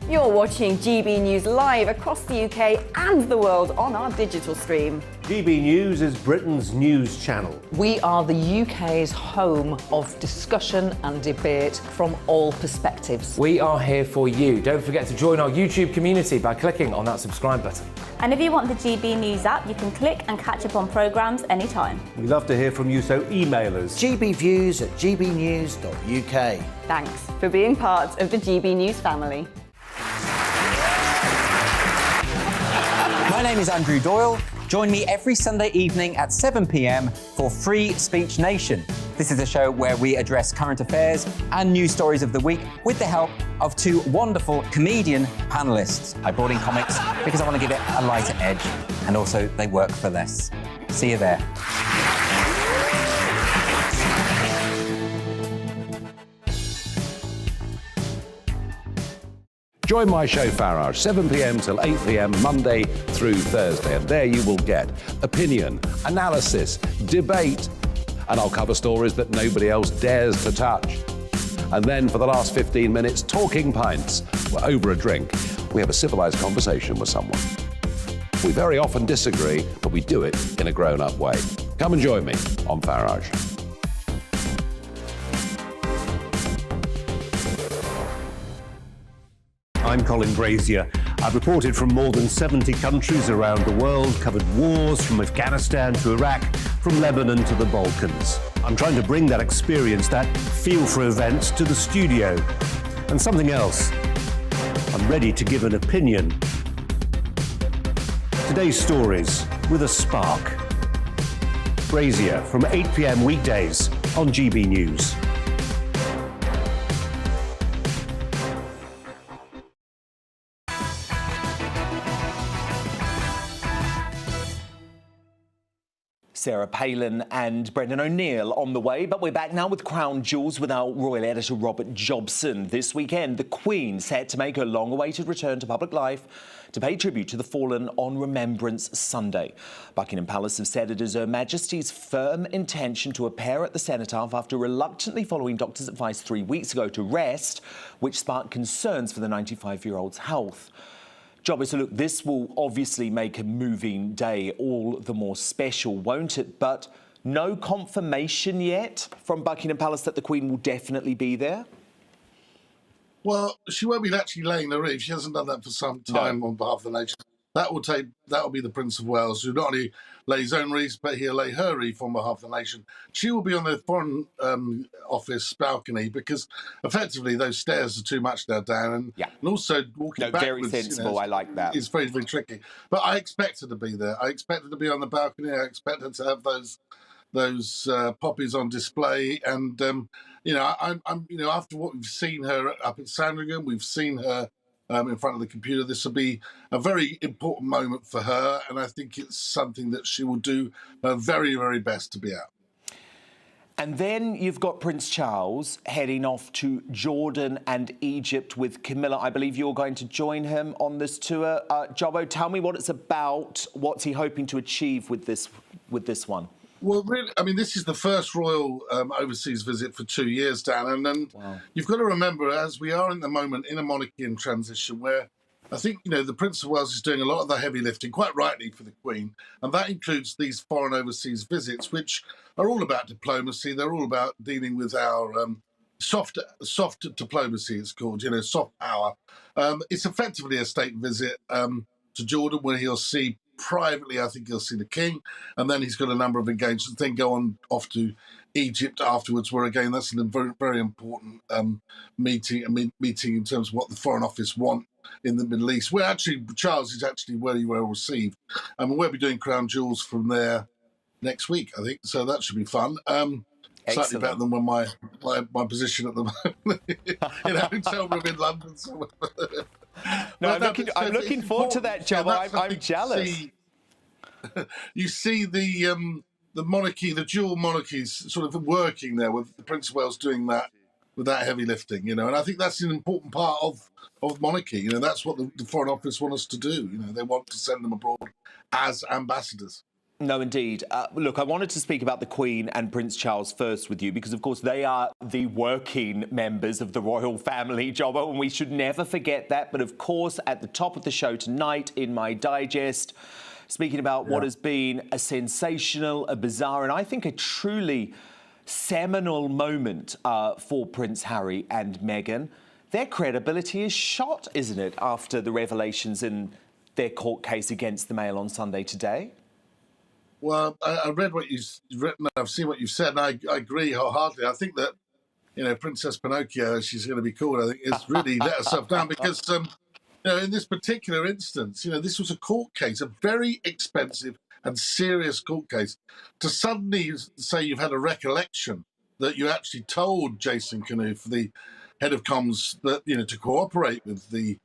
You're watching GB News live across the UK and the world on our digital stream. GB News is Britain's news channel. We are the UK's home of discussion and debate from all perspectives. We are here for you. Don't forget to join our YouTube community by clicking on that subscribe button. And if you want the GB News app, you can click and catch up on programmes anytime. We love to hear from you, so email us. gbviews@gbnews.uk. Thanks for being part of the GB News family. My name is Andrew Doyle. Join me every Sunday evening at 7 p.m. for Free Speech Nation. This is a show where we address current affairs and news stories of the week with the help of two wonderful comedian panellists. I brought in comics because I want to give it a lighter edge, and also they work for less. See you there. Join my show Farage, 7 p.m. till 8 p.m. Monday through Thursday, and there you will get opinion, analysis, debate, and I'll cover stories that nobody else dares to touch. And then for the last 15 minutes, talking pints. We're over a drink. We have a civilized conversation with someone. We very often disagree, but we do it in a grown-up way. Come and join me on Farage. I'm Colin Brazier. I've reported from more than 70 countries around the world, covered wars from Afghanistan to Iraq, from Lebanon to the Balkans. I'm trying to bring that experience, that feel for events, to the studio. And something else, I'm ready to give an opinion. Today's stories with a spark. Brazier from 8 p.m. weekdays on GB News. Sarah Palin and Brendan O'Neill on the way, but we're back now with Crown Jewels with our royal editor Robert Jobson. This weekend, the Queen set to make her long-awaited return to public life to pay tribute to the fallen on Remembrance Sunday. Buckingham Palace have said it is Her Majesty's firm intention to appear at the cenotaph after reluctantly following doctors' advice 3 weeks ago to rest, which sparked concerns for the 95-year-old's health. Jobby, so look, this will obviously make a moving day all the more special, won't it? But no confirmation yet from Buckingham Palace that the Queen will definitely be there? Well, she won't be actually laying the wreath. She hasn't done that for some time on behalf of the nation. That will be the Prince of Wales, who not only lay his own wreath, but he'll lay her wreath on behalf of the nation. She will be on the Foreign Office balcony because effectively those stairs are too much now, Dan, and also walking backwards. Very sensible. I like that. It's very, very tricky. But I expect her to be there. I expect her to be on the balcony. I expect her to have those poppies on display, and after what we've seen her up at Sandringham, we've seen her in front of the computer. This will be a very important moment for her, and I think it's something that she will do her very, very best to be at. And then you've got Prince Charles heading off to Jordan and Egypt with Camilla. I believe you're going to join him on this tour. Jobbo, tell me what it's about. What's he hoping to achieve with this one? Well, really, I mean, this is the first royal overseas visit for 2 years, Dan, and you've got to remember, as we are in the moment in a monarchy in transition, where I think, the Prince of Wales is doing a lot of the heavy lifting, quite rightly, for the Queen, and that includes these foreign overseas visits, which are all about diplomacy. They're all about dealing with our soft diplomacy, it's called, soft power. It's effectively a state visit to Jordan, where he'll see privately, I think he'll see the King, and then he's got a number of engagements, then go on off to Egypt afterwards, where again that's a very, very important meeting in terms of what the Foreign Office want in the Middle East. Where actually Charles is actually very well received, and we'll be doing Crown Jewels from there next week, I think. So that should be fun. Slightly better than when my position at the moment in a hotel room in London. No, I'm looking forward to that, Joe. I'm jealous. You see the monarchy, the dual monarchies, sort of working there with the Prince of Wales doing that with that heavy lifting, and I think that's an important part of monarchy. That's what the Foreign Office want us to do. They want to send them abroad as ambassadors. No, indeed. Look, I wanted to speak about the Queen and Prince Charles first with you because, of course, they are the working members of the royal family, Jobbo, and we should never forget that. But, of course, at the top of the show tonight in my digest, speaking about what has been a sensational, a bizarre, and I think a truly seminal moment for Prince Harry and Meghan. Their credibility is shot, isn't it, after the revelations in their court case against the Mail on Sunday today? Well, I read what you've written. I've seen what you've said, and I agree wholeheartedly. I think that, Princess Pinocchio, as she's going to be called, I think, is really let herself down because, in this particular instance, this was a court case, a very expensive and serious court case. To suddenly say you've had a recollection that you actually told Jason Kanouf, the head of comms, that, to cooperate with the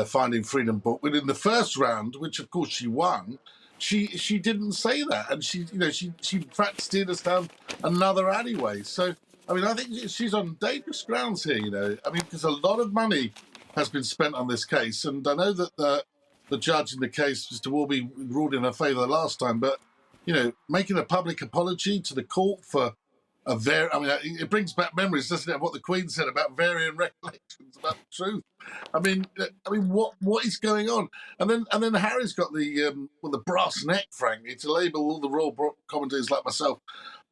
Finding Freedom book. But in the first round, which of course she won, she didn't say that, and she in fact steered us down another alleyway. So I mean, I think she's on dangerous grounds here. I mean, because a lot of money has been spent on this case. And I know that the judge in the case, Mr. Warby, ruled in her favour the last time, but, you know, making a public apology to the court for it brings back memories, doesn't it, of what the Queen said about varying recollections about the truth. I mean, what is going on? And then Harry's got the brass neck, frankly, to label all the royal commentators like myself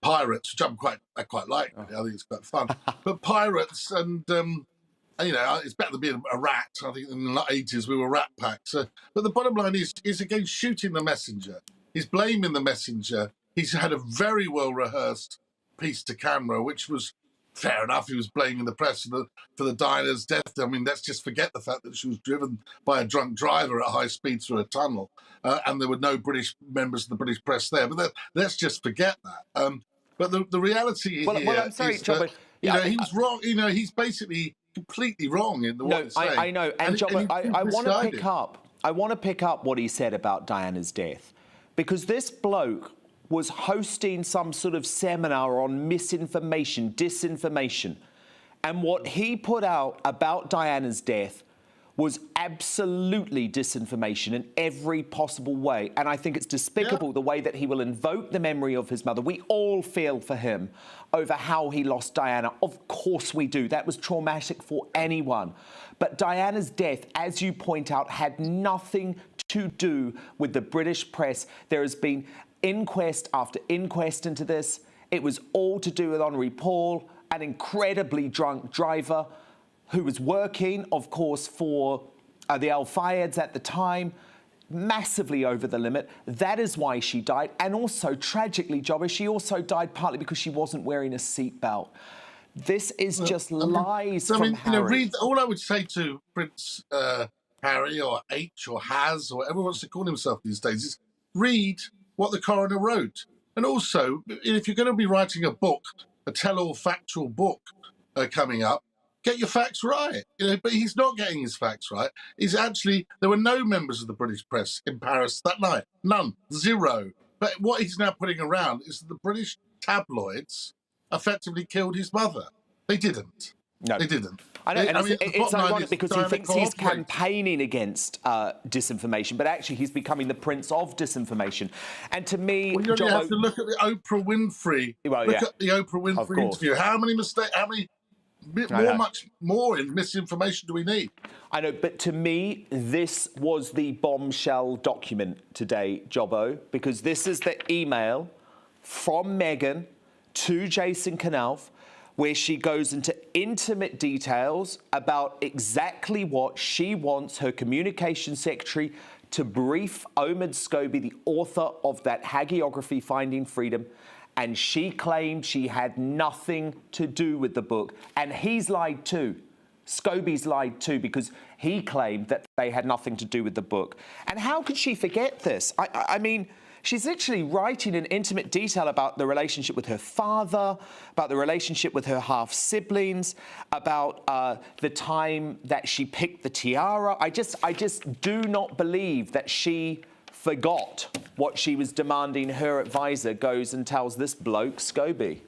pirates, which I quite like. I think it's quite fun. But pirates and you know, it's better than being a rat. I think in the 80s we were rat packs. But the bottom line is again shooting the messenger. He's blaming the messenger. He's had a very well rehearsed piece to camera, which was fair enough. He was blaming the press for the Diana's death. I mean, let's just forget the fact that she was driven by a drunk driver at high speed through a tunnel, and there were no British members of the British press there. But let's just forget that. But the reality here I'm sorry, is John, that, you know, he was wrong. You know, he's basically completely wrong in the what he's saying. I know, and John, I want to misguided. pick up. I want to pick up what he said about Diana's death, because this bloke was hosting some sort of seminar on misinformation, disinformation. And what he put out about Diana's death was absolutely disinformation in every possible way. And I think it's despicable the way that he will invoke the memory of his mother. We all feel for him over how he lost Diana. Of course we do. That was traumatic for anyone. But Diana's death, as you point out, had nothing to do with the British press. There has been inquest after inquest into this. It was all to do with Henri Paul, an incredibly drunk driver who was working, of course, for the Al Fayeds at the time, massively over the limit. That is why she died. And also, tragically, Jobber, she also died partly because she wasn't wearing a seatbelt. This is just lies from Harry. You know, all I would say to Prince Harry or H or Has or whatever he wants to call himself these days is read what the coroner wrote. And also, if you're going to be writing a book, a tell-all factual book coming up, get your facts right. You know, but he's not getting his facts right. There were no members of the British press in Paris that night. None. Zero. But what he's now putting around is that the British tabloids effectively killed his mother. They didn't. No. They didn't. I know, and the it's bottom line ironic is because he Diana thinks he's cooperated. campaigning against disinformation, but actually he's becoming the prince of disinformation. And to me, Well, you only John, have to look at the Oprah Winfrey. Look at the Oprah Winfrey interview. How many mistakes? How many? Much more in misinformation do we need? I know, but to me, this was the bombshell document today, Jobbo, because this is the email from Meghan to Jason Knauf, where she goes into intimate details about exactly what she wants her communications secretary to brief Omid Scobie, the author of that hagiography, Finding Freedom. And she claimed she had nothing to do with the book. And he's lied too. Scobie's lied too, because he claimed that they had nothing to do with the book. And how could she forget this? I mean, she's literally writing in intimate detail about the relationship with her father, about the relationship with her half-siblings, about the time that she picked the tiara. I just do not believe that she forgot what she was demanding. Her advisor goes and tells this bloke, Scobie.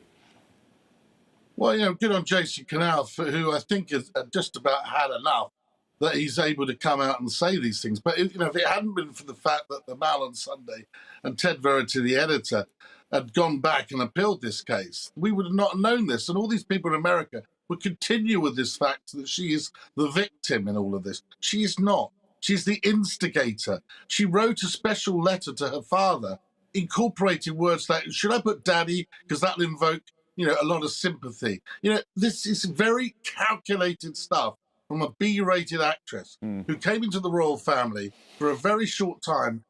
Well, you know, good on Jason Knauf, who I think has just about had enough that he's able to come out and say these things. But if it hadn't been for the fact that the Mail on Sunday and Ted Verity, the editor, had gone back and appealed this case, we would have not known this. And all these people in America would continue with this fact that she is the victim in all of this. She is not. She's the instigator. She wrote a special letter to her father, incorporating words like, should I put daddy? Because that'll invoke, you know, a lot of sympathy. You know, this is very calculated stuff from a B-rated actress who came into the royal family for a very short time,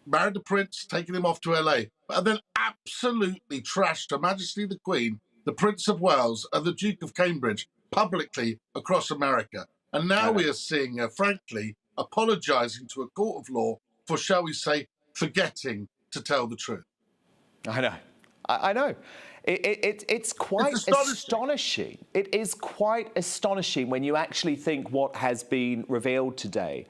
married the prince, taking him off to LA, and then absolutely trashed Her Majesty the Queen, the Prince of Wales, and the Duke of Cambridge publicly across America. And now we are seeing her, frankly, apologising to a court of law for, shall we say, forgetting to tell the truth. I know. I know. It's quite astonishing. It is quite astonishing when you actually think what has been revealed today.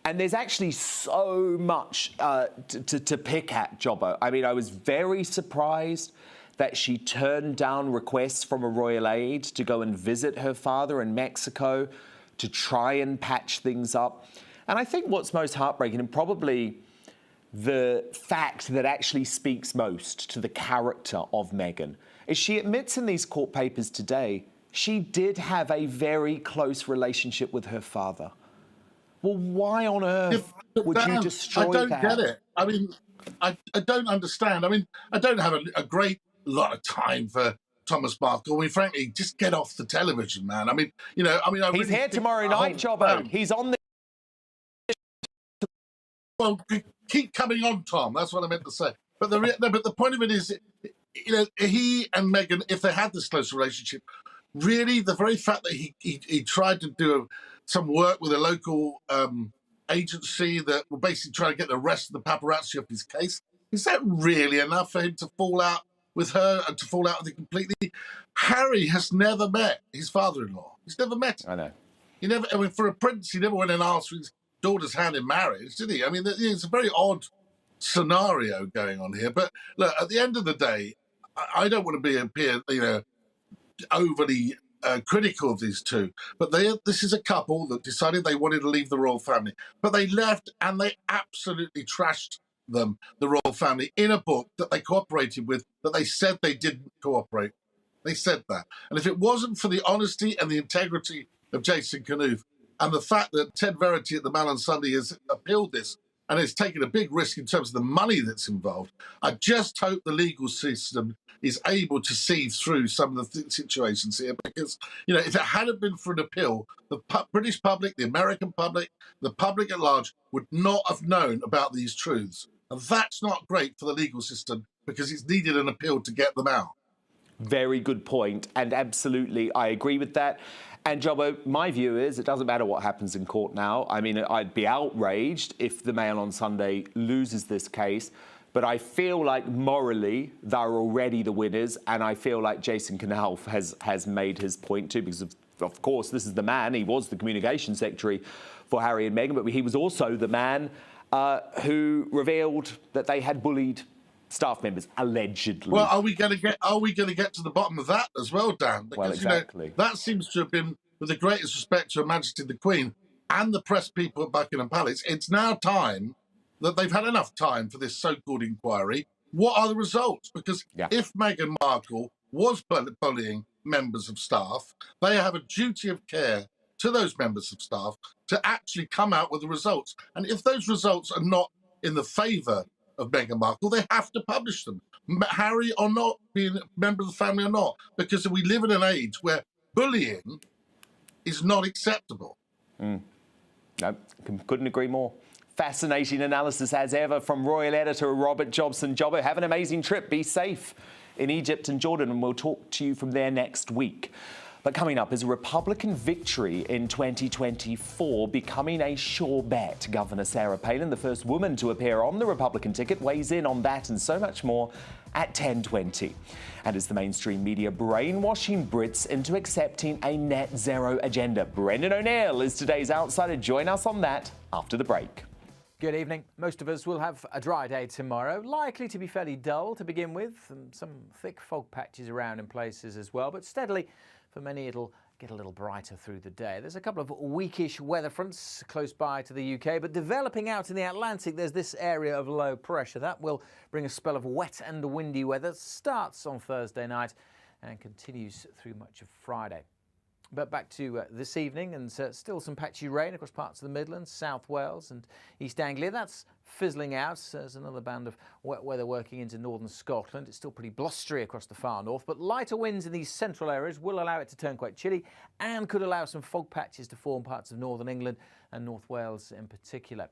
And there's actually so much to pick at, Jobbo. I mean, I was very surprised that she turned down requests from a royal aide to go and visit her father in Mexico, to try and patch things up. And I think what's most heartbreaking, and probably the fact that actually speaks most to the character of Meghan, is she admits in these court papers today she did have a very close relationship with her father. Well, why on earth would you destroy that? I don't get it. I mean, I don't understand. I mean, I don't have a great lot of time for Thomas Markle. I mean, frankly, just get off the television, man. I mean, you know, I mean, he's here tomorrow night, Jobbo. He's on the. Well, keep coming on, Tom. That's what I meant to say. But the point of it is, you know, he and Meghan, if they had this close relationship, really, the very fact that he tried to do some work with a local agency that will basically try to get the rest of the paparazzi off his case, is that really enough for him to fall out with her and to fall out with it completely? Harry has never met his father-in-law. He's never met him. I know. He never. I mean, for a prince, he never went and asked for his daughter's hand in marriage, did he? I mean, it's a very odd scenario going on here. But look, at the end of the day, I don't want to appear, you know, overly critical of these two. But this is a couple that decided they wanted to leave the royal family, but they left and they absolutely trashed them, the royal family, in a book that they cooperated with, that they said they didn't cooperate. They said that. And if it wasn't for the honesty and the integrity of Jason Knuth, and the fact that Ted Verity at the Mail on Sunday has appealed this and has taken a big risk in terms of the money that's involved, I just hope the legal system is able to see through some of the situations here, because, you know, if it hadn't been for an appeal, the British public, the American public, the public at large would not have known about these truths. And that's not great for the legal system, because it's needed an appeal to get them out. Very good point, and absolutely I agree with that. And Jobbo, my view is it doesn't matter what happens in court now. I mean, I'd be outraged if the Mail on Sunday loses this case, but I feel like morally they're already the winners, and I feel like Jason Knuth has made his point too, because of course this is the man. He was the communication secretary for Harry and Meghan, but he was also the man who revealed that they had bullied staff members, allegedly. Well, are we going to get to the bottom of that as well, Dan? Because, well, exactly. You know, that seems to have been, with the greatest respect to Her Majesty the Queen and the press people at Buckingham Palace, it's now time that they've had enough time for this so-called inquiry. What are the results? Because if Meghan Markle was bullying members of staff, they have a duty of care to those members of staff to actually come out with the results. And if those results are not in the favour of Meghan Markle, they have to publish them. Harry or not, being a member of the family or not, because we live in an age where bullying is not acceptable. No, couldn't agree more. Fascinating analysis as ever from Royal Editor Robert Jobson. Jobbo, have an amazing trip. Be safe in Egypt and Jordan, and we'll talk to you from there next week. But coming up is a Republican victory in 2024 becoming a sure bet. Governor Sarah Palin, the first woman to appear on the Republican ticket, weighs in on that and so much more at 10:20. And is the mainstream media brainwashing Brits into accepting a net zero agenda? Brendan O'Neill is today's outsider. Join us on that after the break. Good evening. Most of us will have a dry day tomorrow, likely to be fairly dull to begin with, and some thick fog patches around in places as well, but steadily, for many, it'll get a little brighter through the day. There's a couple of weakish weather fronts close by to the UK, but developing out in the Atlantic, there's this area of low pressure. That will bring a spell of wet and windy weather. Starts on Thursday night and continues through much of Friday. But back to this evening, and still some patchy rain across parts of the Midlands, South Wales and East Anglia. That's fizzling out. There's another band of wet weather working into northern Scotland. It's still pretty blustery across the far north, but lighter winds in these central areas will allow it to turn quite chilly and could allow some fog patches to form parts of northern England and North Wales in particular.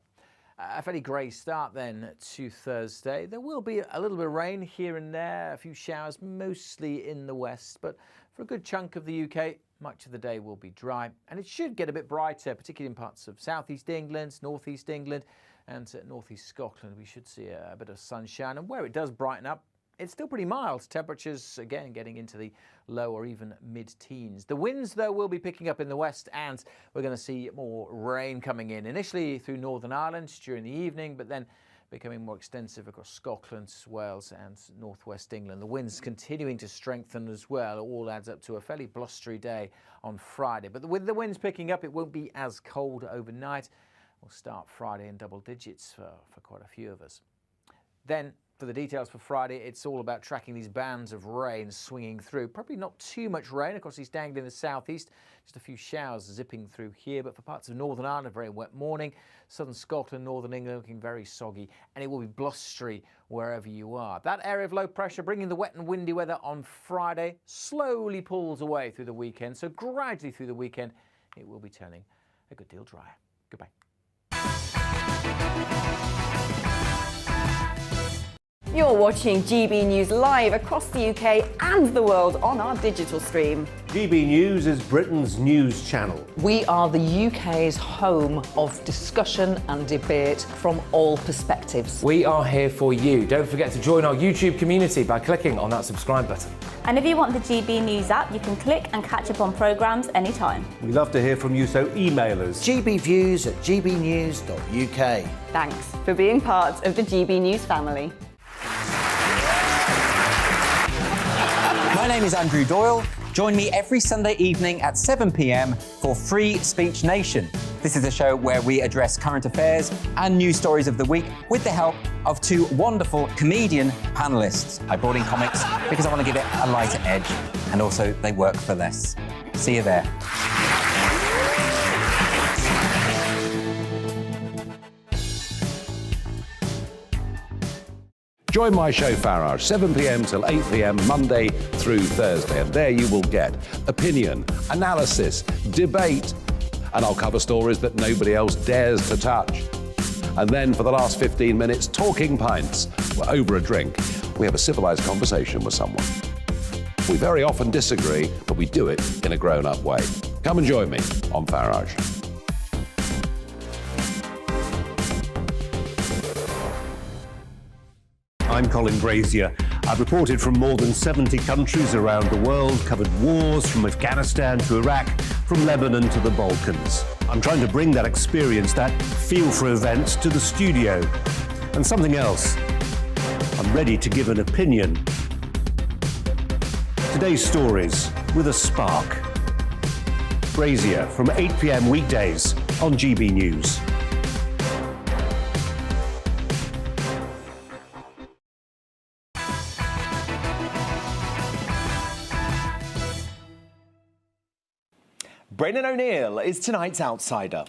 A fairly grey start then to Thursday. There will be a little bit of rain here and there, a few showers, mostly in the west, but for a good chunk of the UK, much of the day will be dry, and it should get a bit brighter, particularly in parts of southeast England, northeast England, and northeast Scotland. We should see a bit of sunshine, and where it does brighten up, it's still pretty mild. Temperatures, again, getting into the low or even mid-teens. The winds, though, will be picking up in the west, and we're going to see more rain coming in, initially through Northern Ireland during the evening, but then becoming more extensive across Scotland, Wales and northwest England. The winds continuing to strengthen as well. It all adds up to a fairly blustery day on Friday. But with the winds picking up, it won't be as cold overnight. We'll start Friday in double digits for quite a few of us. Then, for the details for Friday, it's all about tracking these bands of rain swinging through. Probably not too much rain. Of course, he's dangling in the southeast. Just a few showers zipping through here. But for parts of Northern Ireland, a very wet morning. Southern Scotland, Northern England looking very soggy. And it will be blustery wherever you are. That area of low pressure bringing the wet and windy weather on Friday slowly pulls away through the weekend. So gradually through the weekend, it will be turning a good deal drier. Goodbye. You're watching GB News live across the UK and the world on our digital stream. GB News is Britain's news channel. We are the UK's home of discussion and debate from all perspectives. We are here for you. Don't forget to join our YouTube community by clicking on that subscribe button. And if you want the GB News app, you can click and catch up on programmes anytime. We love to hear from you, so email us. gbviews@gbnews.uk. Thanks for being part of the GB News family. My name is Andrew Doyle. Join me every Sunday evening at 7 p.m. for Free Speech Nation. This is a show where we address current affairs and news stories of the week with the help of two wonderful comedian panellists. I brought in comics because I want to give it a lighter edge, and also they work for less. See you there. Join my show Farage, 7 p.m. till 8 p.m. Monday through Thursday. And there you will get opinion, analysis, debate, and I'll cover stories that nobody else dares to touch. And then for the last 15 minutes, talking pints. We're over a drink. We have a civilised conversation with someone. We very often disagree, but we do it in a grown-up way. Come and join me on Farage. I'm Colin Brazier. I've reported from more than 70 countries around the world, covered wars from Afghanistan to Iraq, from Lebanon to the Balkans. I'm trying to bring that experience, that feel for events, to the studio. And something else. I'm ready to give an opinion. Today's stories with a spark. Brazier from 8 p.m. weekdays on GB News. Brendan O'Neill is tonight's outsider.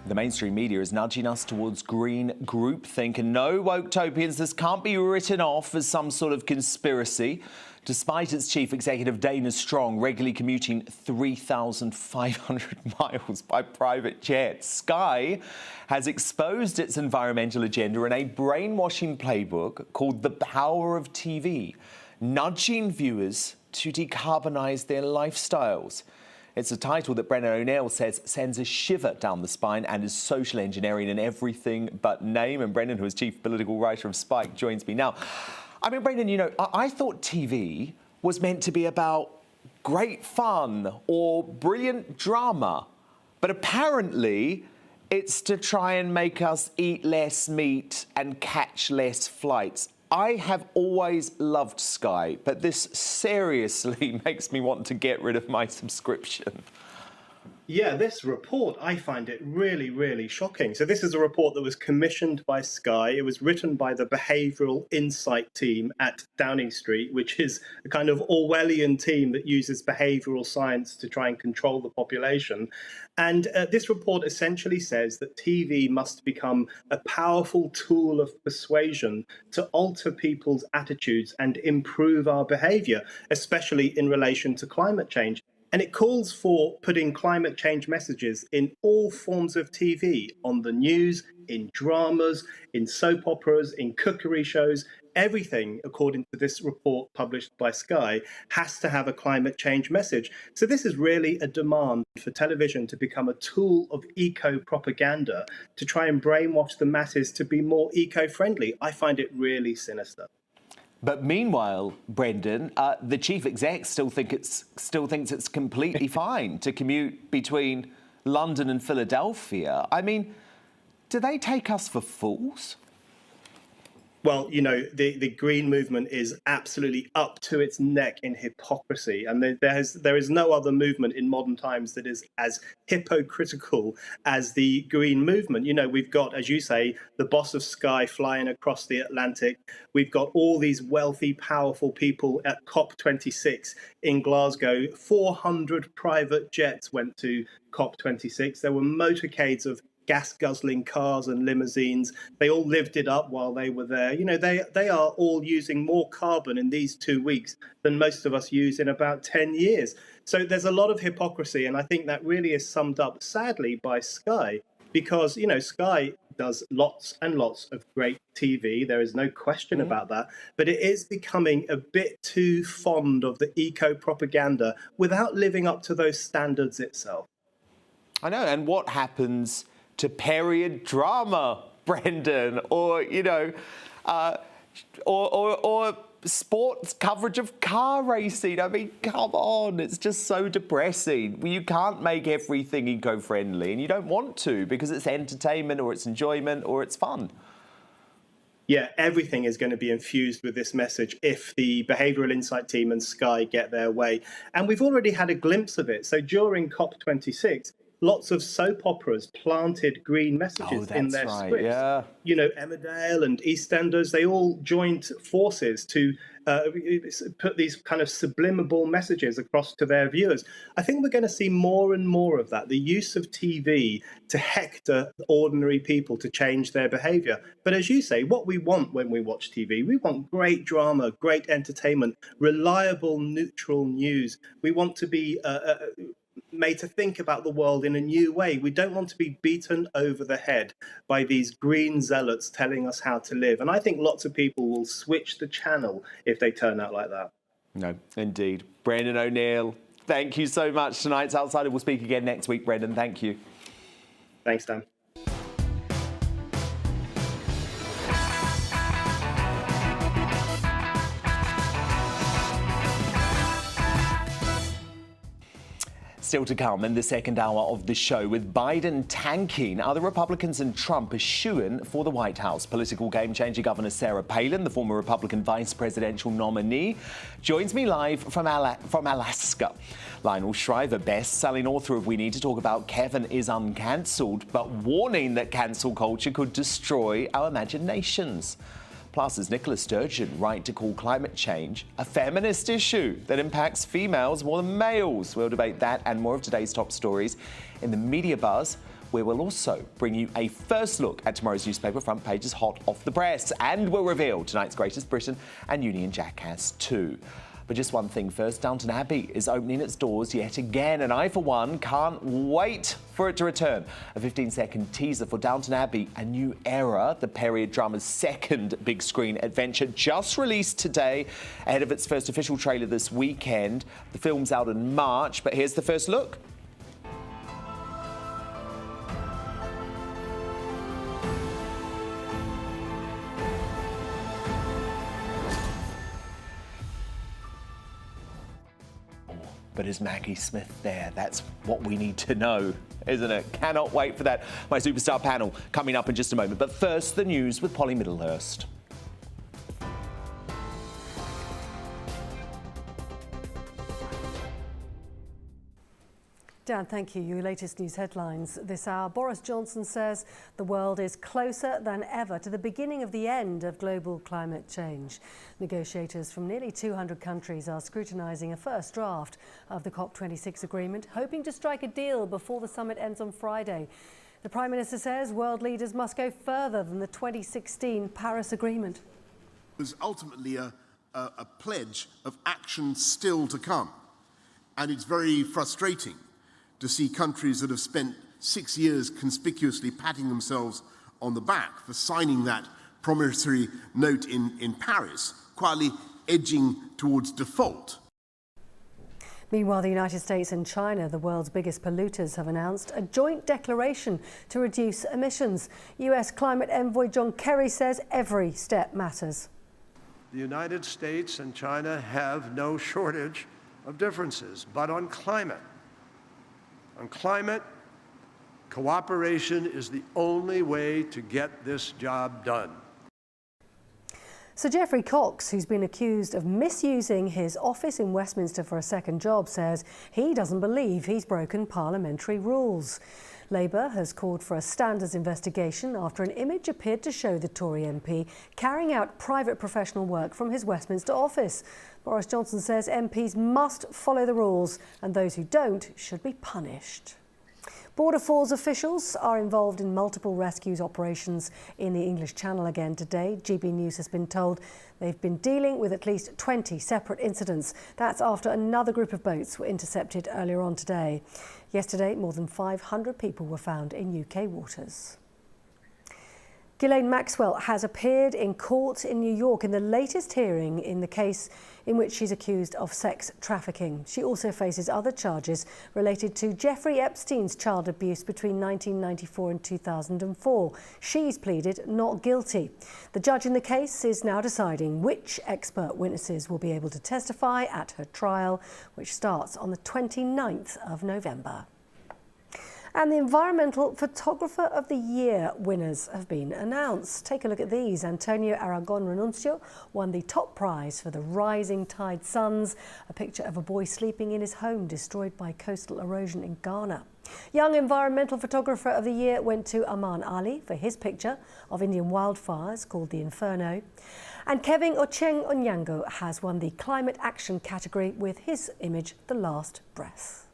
The mainstream media is nudging us towards green groupthink, and no, Woketopians, this can't be written off as some sort of conspiracy. Despite its chief executive, Dana Strong, regularly commuting 3,500 miles by private jet, Sky has exposed its environmental agenda in a brainwashing playbook called The Power of TV, nudging viewers to decarbonise their lifestyles. It's a title that Brendan O'Neill says sends a shiver down the spine and is social engineering in everything but name. And Brendan, who is chief political writer of Spike, joins me now. I mean, Brendan, you know, I thought TV was meant to be about great fun or brilliant drama, but apparently it's to try and make us eat less meat and catch less flights. I have always loved Sky, but this seriously makes me want to get rid of my subscription. Yeah, this report, I find it really, really shocking. So this is a report that was commissioned by Sky. It was written by the Behavioural Insight team at Downing Street, which is a kind of Orwellian team that uses behavioural science to try and control the population. And this report essentially says that TV must become a powerful tool of persuasion to alter people's attitudes and improve our behaviour, especially in relation to climate change. And it calls for putting climate change messages in all forms of TV, on the news, in dramas, in soap operas, in cookery shows. Everything, according to this report published by Sky, has to have a climate change message. So this is really a demand for television to become a tool of eco-propaganda to try and brainwash the masses to be more eco-friendly. I find it really sinister. But meanwhile, Brendan, the chief exec still thinks it's completely fine to commute between London and Philadelphia. I mean, do they take us for fools? Well, you know, the Green movement is absolutely up to its neck in hypocrisy. And there is no other movement in modern times that is as hypocritical as the Green movement. You know, we've got, as you say, the boss of Sky flying across the Atlantic. We've got all these wealthy, powerful people at COP26 in Glasgow. 400 private jets went to COP26. There were motorcades of gas-guzzling cars and limousines. They all lived it up while they were there. You know, they are all using more carbon in these 2 weeks than most of us use in about 10 years. So there's a lot of hypocrisy, and I think that really is summed up, sadly, by Sky, because, you know, Sky does lots and lots of great TV. There is no question about that. But it is becoming a bit too fond of the eco-propaganda without living up to those standards itself. I know, and what happens to period drama, Brendan, or, you know, or sports coverage of car racing? I mean, come on, it's just so depressing. You can't make everything eco-friendly, and you don't want to, because it's entertainment or it's enjoyment or it's fun. Yeah, everything is going to be infused with this message if the behavioural insight team and Sky get their way. And we've already had a glimpse of it. So during COP26, lots of soap operas planted green messages in their scripts. Yeah. You know, Emmerdale and EastEnders, they all joined forces to put these kind of subliminal messages across to their viewers. I think we're going to see more and more of that, the use of TV to hector ordinary people to change their behaviour. But as you say, what we want when we watch TV, we want great drama, great entertainment, reliable, neutral news. We want to be made to think about the world in a new way. We don't want to be beaten over the head by these green zealots telling us how to live. And I think lots of people will switch the channel if they turn out like that. No, indeed. Brendan O'Neill, thank you so much. Tonight's Outsider will speak again next week, Brendan. Thank you. Thanks, Dan. Still to come in the second hour of the show, with Biden tanking, are the Republicans and Trump a shoo-in for the White House? Political game-changer Governor Sarah Palin, the former Republican vice presidential nominee, joins me live from Alaska. Lionel Shriver, best-selling author of We Need to Talk About Kevin is Uncancelled, but warning that cancel culture could destroy our imaginations. Plus, is Nicola Sturgeon right to call climate change a feminist issue that impacts females more than males? We'll debate that and more of today's top stories in the Media Buzz, where we'll also bring you a first look at tomorrow's newspaper front pages hot off the press, and we'll reveal tonight's greatest Briton and Union Jackass too. But just one thing first, Downton Abbey is opening its doors yet again, and I, for one, can't wait for it to return. A 15-second teaser for Downton Abbey, A New Era, the period drama's second big-screen adventure, just released today ahead of its first official trailer this weekend. The film's out in March, but here's the first look. But is Maggie Smith there? That's what we need to know, isn't it? Cannot wait for that. My superstar panel coming up in just a moment. But first, the news with Polly Middlehurst. Dan, thank you. Your latest news headlines this hour. Boris Johnson says the world is closer than ever to the beginning of the end of global climate change. Negotiators from nearly 200 countries are scrutinising a first draft of the COP26 agreement, hoping to strike a deal before the summit ends on Friday. The Prime Minister says world leaders must go further than the 2016 Paris Agreement. It was ultimately a pledge of action still to come. And it's very frustrating to see countries that have spent 6 years conspicuously patting themselves on the back for signing that promissory note in Paris, quietly edging towards default. Meanwhile, the United States and China, the world's biggest polluters, have announced a joint declaration to reduce emissions. US climate envoy John Kerry says every step matters. The United States and China have no shortage of differences, but on climate, Cooperation is the only way to get this job done. Sir Geoffrey Cox, who's been accused of misusing his office in Westminster for a second job, says he doesn't believe he's broken parliamentary rules. Labour has called for a standards investigation after an image appeared to show the Tory MP carrying out private professional work from his Westminster office. Boris Johnson says MPs must follow the rules and those who don't should be punished. Border Force officials are involved in multiple rescue operations in the English Channel again today. GBNews has been told they've been dealing with at least 20 separate incidents. That's after another group of boats were intercepted earlier on today. Yesterday, more than 500 people were found in UK waters. Ghislaine Maxwell has appeared in court in New York in the latest hearing in the case in which she's accused of sex trafficking. She also faces other charges related to Jeffrey Epstein's child abuse between 1994 and 2004. She's pleaded not guilty. The judge in the case is now deciding which expert witnesses will be able to testify at her trial, which starts on the 29th of November. And the Environmental Photographer of the Year winners have been announced. Take a look at these. Antonio Aragon Renuncio won the top prize for the Rising Tide Suns, a picture of a boy sleeping in his home destroyed by coastal erosion in Ghana. Young Environmental Photographer of the Year went to Aman Ali for his picture of Indian wildfires called The Inferno. And Kevin Ocheng Onyango has won the Climate Action category with his image, The Last Breath.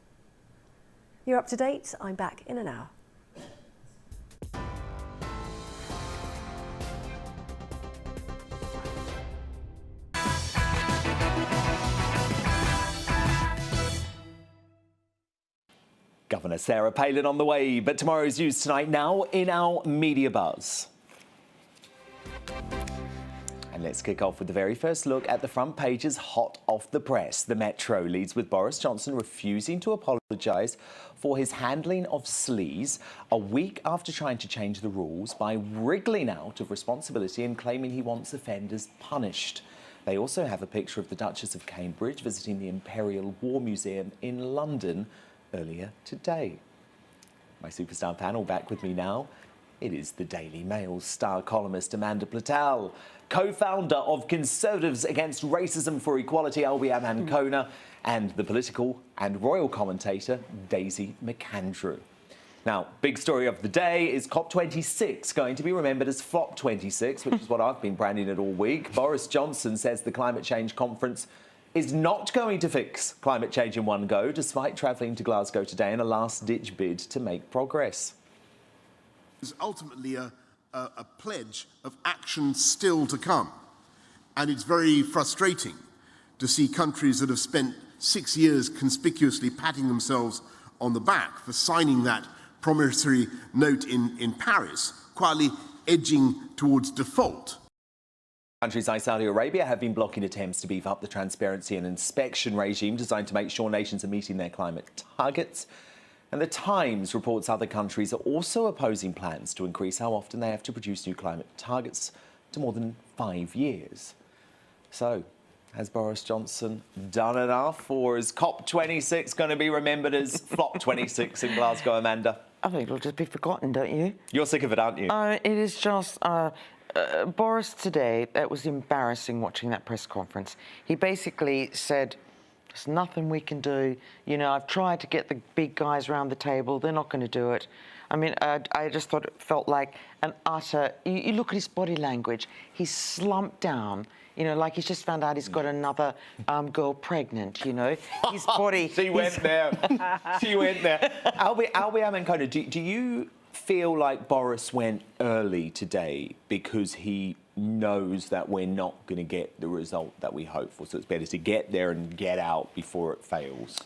You're up to date. I'm back in an hour. Governor Sarah Palin on the way, but tomorrow's news tonight now in our Media Buzz. And let's kick off with the very first look at the front pages hot off the press. The Metro leads with Boris Johnson refusing to apologise for his handling of sleaze a week after trying to change the rules by wriggling out of responsibility and claiming he wants offenders punished. They also have a picture of the Duchess of Cambridge visiting the Imperial War Museum in London earlier today. My superstar panel back with me now. It is the Daily Mail's star columnist Amanda Platel, co-founder of Conservatives Against Racism for Equality, Albiam Ancona, and the political and royal commentator Daisy McAndrew. Now, big story of the day is COP26 going to be remembered as Flop 26, which is what I've been branding it all week. Boris Johnson says the climate change conference is not going to fix climate change in one go, despite travelling to Glasgow today in a last-ditch bid to make progress. Is ultimately a pledge of action still to come. And it's very frustrating to see countries that have spent 6 years conspicuously patting themselves on the back for signing that promissory note in Paris, quietly edging towards default. Countries like Saudi Arabia have been blocking attempts to beef up the transparency and inspection regime designed to make sure nations are meeting their climate targets. And The Times reports other countries are also opposing plans to increase how often they have to produce new climate targets to more than 5 years. So, has Boris Johnson done enough, or is COP26 going to be remembered as Flop 26 in Glasgow, Amanda? I think it'll just be forgotten, don't you? You're sick of it, aren't you? It is just... Boris today, it was embarrassing watching that press conference. He basically said, there's nothing we can do. You know, I've tried to get the big guys around the table. They're not going to do it. I mean, I just thought it felt like an utter... You look at his body language. He's slumped down. You know, like he's just found out he's got another girl pregnant, you know. His body... She went there. She went there. Albiam Ancona, do you feel like Boris went early today because he knows that we're not going to get the result that we hope for, so it's better to get there and get out before it fails?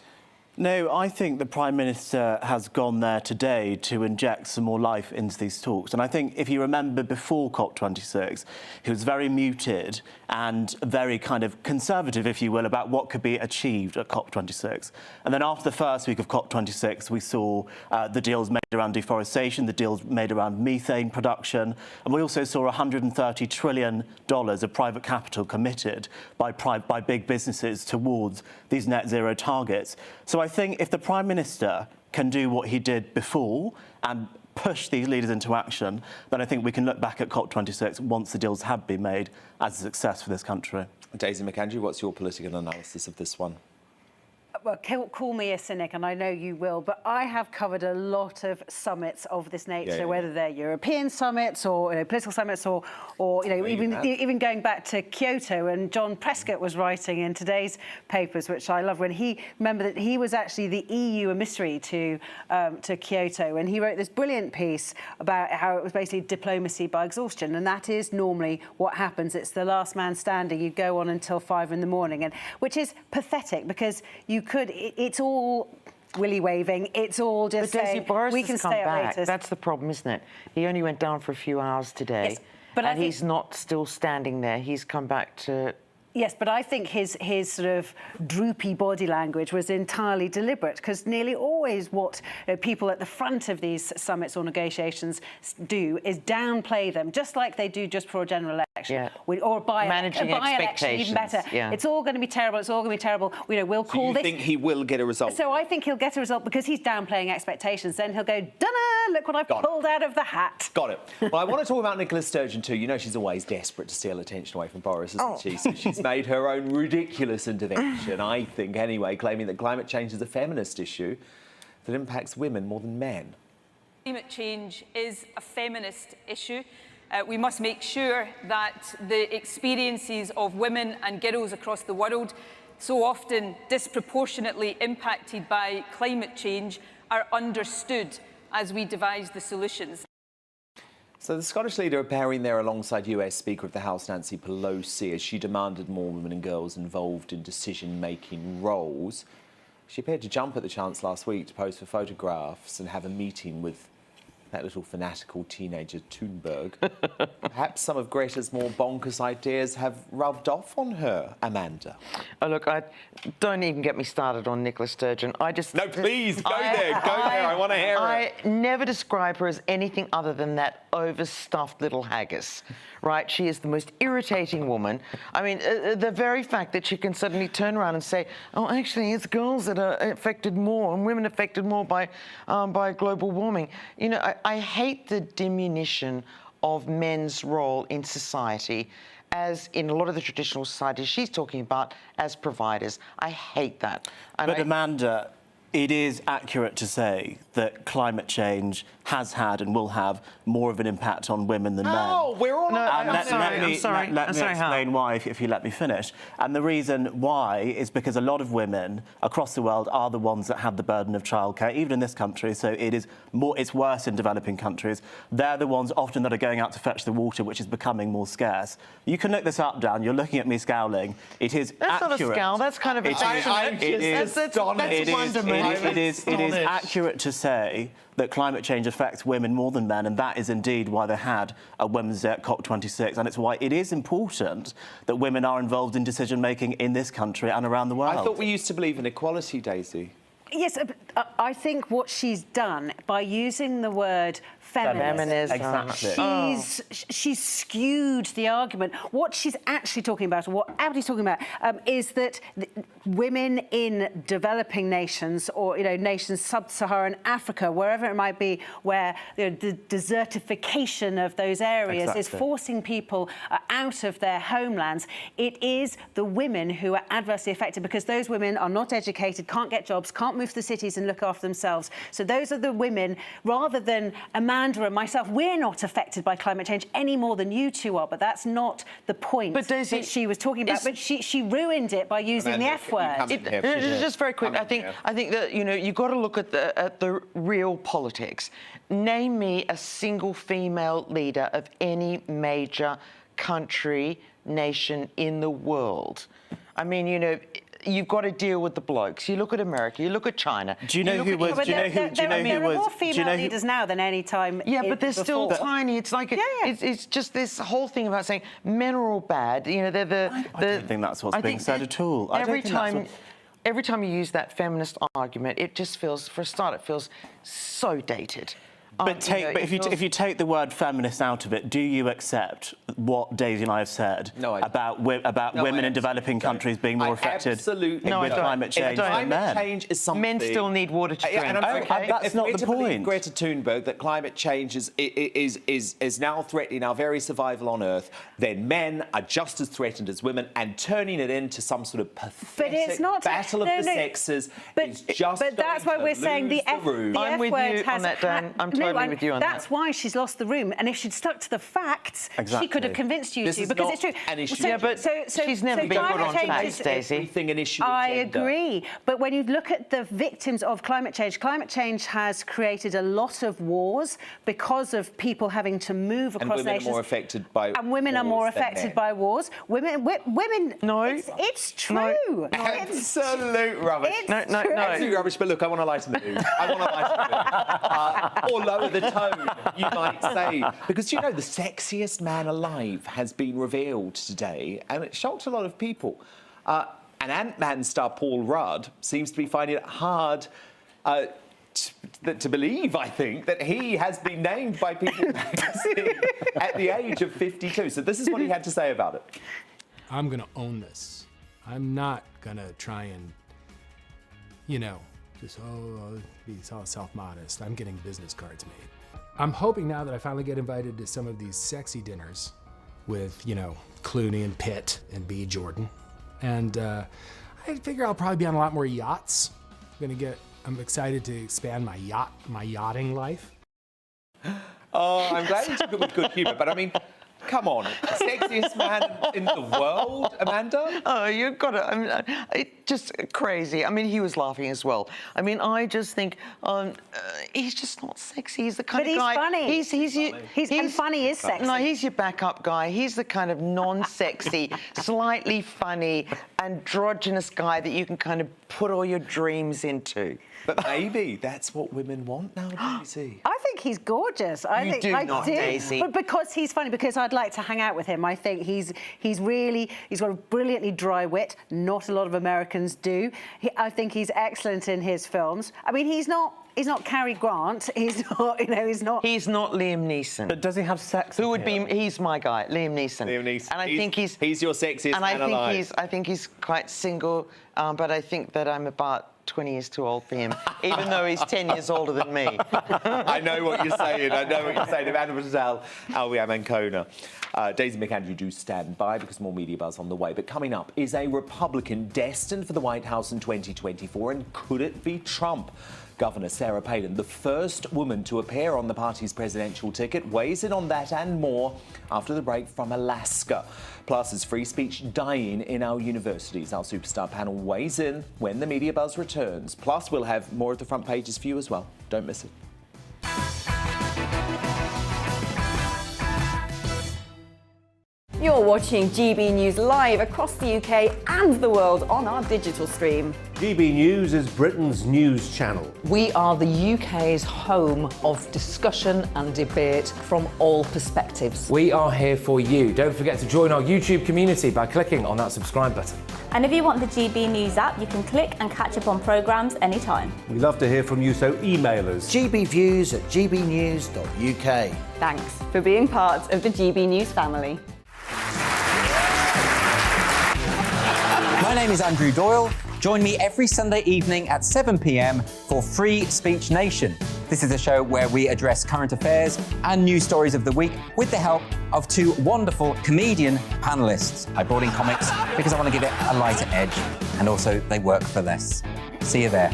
No, I think the Prime Minister has gone there today to inject some more life into these talks. And I think if you remember before COP26, he was very muted and very kind of conservative, if you will, about what could be achieved at COP26. And then after the first week of COP26, we saw the deals made around deforestation, the deals made around methane production, and we also saw $130 trillion of private capital committed by big businesses towards these net zero targets. So I I think if the Prime Minister can do what he did before and push these leaders into action, then I think we can look back at COP26 once the deals have been made as a success for this country. Daisy McAndrew, what's your political analysis of this one? Well, call me a cynic, and I know you will, but I have covered a lot of summits of this nature, whether they're European summits or political summits, or even going back to Kyoto. And John Prescott was writing in today's papers, which I love, when he remembered that he was actually the EU emissary to Kyoto, and he wrote this brilliant piece about how it was basically diplomacy by exhaustion, and that is normally what happens. It's the last man standing. You go on until 5 in the morning, and which is pathetic because you could. It's all willy waving. It's all just saying we can stay up later. That's the problem, isn't it? He only went down for a few hours today, yes, but and he's not still standing there. He's come back to. Yes, but I think his sort of droopy body language was entirely deliberate, because nearly always what people at the front of these summits or negotiations do is downplay them, just like they do just before a general election or managing by-election, even better. Yeah. It's all going to be terrible. It's all going to be terrible. We'll call this. So you think he will get a result? So I think he'll get a result because he's downplaying expectations. Then he'll go, dunno, look what I've pulled out of the hat. Got it. Well, I want to talk about Nicola Sturgeon too. You know she's always desperate to steal attention away from Boris, isn't she? So she's made her own ridiculous intervention, I think anyway, claiming that climate change is a feminist issue that impacts women more than men. Climate change is a feminist issue. We must make sure that the experiences of women and girls across the world, so often disproportionately impacted by climate change, are understood as we devise the solutions. So the Scottish leader appearing there alongside US Speaker of the House Nancy Pelosi as she demanded more women and girls involved in decision-making roles. She appeared to jump at the chance last week to pose for photographs and have a meeting with that little fanatical teenager Thunberg. Perhaps some of Greta's more bonkers ideas have rubbed off on her, Amanda. Oh, look, don't even get me started on Nicola Sturgeon. No, please, go there, I want to hear it. I never describe her as anything other than that overstuffed little haggis, right? She is the most irritating woman. I mean, the very fact that she can suddenly turn around and say, oh, actually, it's girls that are affected more and women affected more by global warming. You know, I hate the diminution of men's role in society, as in a lot of the traditional societies she's talking about, as providers. I hate that. But Amanda, it is accurate to say that climate change has had and will have more of an impact on women than men. Oh, we're all... Let me explain why, if you let me finish. And the reason why is because a lot of women across the world are the ones that have the burden of childcare, even in this country. So it's worse in developing countries. They're the ones often that are going out to fetch the water, which is becoming more scarce. You can look this up, Dan. You're looking at me scowling. It is accurate. That's not a scowl. That's kind of... It is accurate to say that climate change affects women more than men, and that is indeed why they had a Women's Day at COP26, and it's why it is important that women are involved in decision-making in this country and around the world. I thought we used to believe in equality, Daisy. Yes, I think what she's done by using the word feminist, exactly. She's skewed the argument. What she's actually talking about, or what Abdi's talking about, is that women in developing nations, or nations sub-Saharan Africa, wherever it might be, where the desertification of those areas is forcing people out of their homelands, it is the women who are adversely affected, because those women are not educated, can't get jobs, can't move to the cities and look after themselves. So those are the women, rather than Amanda and myself, we're not affected by climate change any more than you two are, but that's not the point that she was talking about. But she ruined it by using the F word. Just very quick, I think that you've got to look at the real politics. Name me a single female leader of any major country, nation in the world. I mean, you've got to deal with the blokes. You look at America, you look at China. Do you know who was? There are more female leaders now than any time. Yeah, but they're still tiny. It's like it's just this whole thing about saying men are all bad. I don't think that's what's being said at all. Every time you use that feminist argument, it just feels, for a start, it feels so dated. But if you take the word feminist out of it, do you accept what Daisy and I have said about women in developing countries being more affected with climate change than men? Climate change is something. Men still need water to drink. That's not the point. Greta Thunberg, that climate change is now threatening our very survival on Earth, then men are just as threatened as women, and turning it into some sort of pathetic battle of the sexes is just. But that's why we're saying the F word has. I'm totally with you on that. That's why she's lost the room. And if she'd stuck to the facts, she could have convinced you to, because it's true. An issue. She's never been good on facts, Daisy. I agree. But when you look at the victims of climate change has created a lot of wars because of people having to move across nations. And women are more affected by And women are more affected by wars. Women. No. It's true. No. Absolute rubbish. Absolute rubbish. But look, I want to lighten the mood. Or lower the tone, you might say. Because, you know, the sexiest man alive has been revealed today, and it shocked a lot of people. And Ant-Man star Paul Rudd seems to be finding it hard to believe, I think, that he has been named by People magazine at the age of 52. So this is what he had to say about it. I'm going to own this. I'm not going to try and, you know, just, be all self-modest. I'm getting business cards made. I'm hoping now that I finally get invited to some of these sexy dinners with, you know, Clooney and Pitt and B. Jordan. And I figure I'll probably be on a lot more yachts. I'm excited to expand my yachting life. Oh, I'm glad you took it with good humour, but I mean, come on, sexiest man in the world, Amanda? Oh, you've got to. I mean, it's just crazy. I mean, he was laughing as well. I mean, I just think he's just not sexy. He's the kind of guy. But he's funny. Funny is sexy. No, he's your backup guy. He's the kind of non-sexy, slightly funny, androgynous guy that you can kind of put all your dreams into. But maybe that's what women want now, Daisy. I think he's gorgeous. I do. Daisy. But because he's funny, because I'd like to hang out with him. I think he's got a brilliantly dry wit. Not a lot of Americans do. I think he's excellent in his films. I mean, he's not Cary Grant. He's not, He's not Liam Neeson. But does he have sex? Who would be? He's my guy, Liam Neeson. And I think he's your sexiest man alive. I think he's quite single, but I think that I'm about 20 years too old for him, even though he's 10 years older than me. I know what you're saying. Amanda Patel, Albiam Ancona. Daisy McAndrew, do stand by because more media buzz on the way. But coming up, is a Republican destined for the White House in 2024, and could it be Trump? Governor Sarah Palin, the first woman to appear on the party's presidential ticket, weighs in on that and more after the break from Alaska. Plus, is free speech dying in our universities? Our superstar panel weighs in when the media buzz returns. Plus, we'll have more of the front pages for you as well. Don't miss it. You're watching GB News live across the UK and the world on our digital stream. GB News is Britain's news channel. We are the UK's home of discussion and debate from all perspectives. We are here for you. Don't forget to join our YouTube community by clicking on that subscribe button. And if you want the GB News app, you can click and catch up on programmes anytime. We love to hear from you, so email us. gbviews@gbnews.uk. Thanks for being part of the GB News family. My name is Andrew Doyle. Join me every Sunday evening at 7 p.m. for Free Speech Nation. This is a show where we address current affairs and news stories of the week with the help of two wonderful comedian panellists. I brought in comics because I want to give it a lighter edge, and also they work for less. See you there.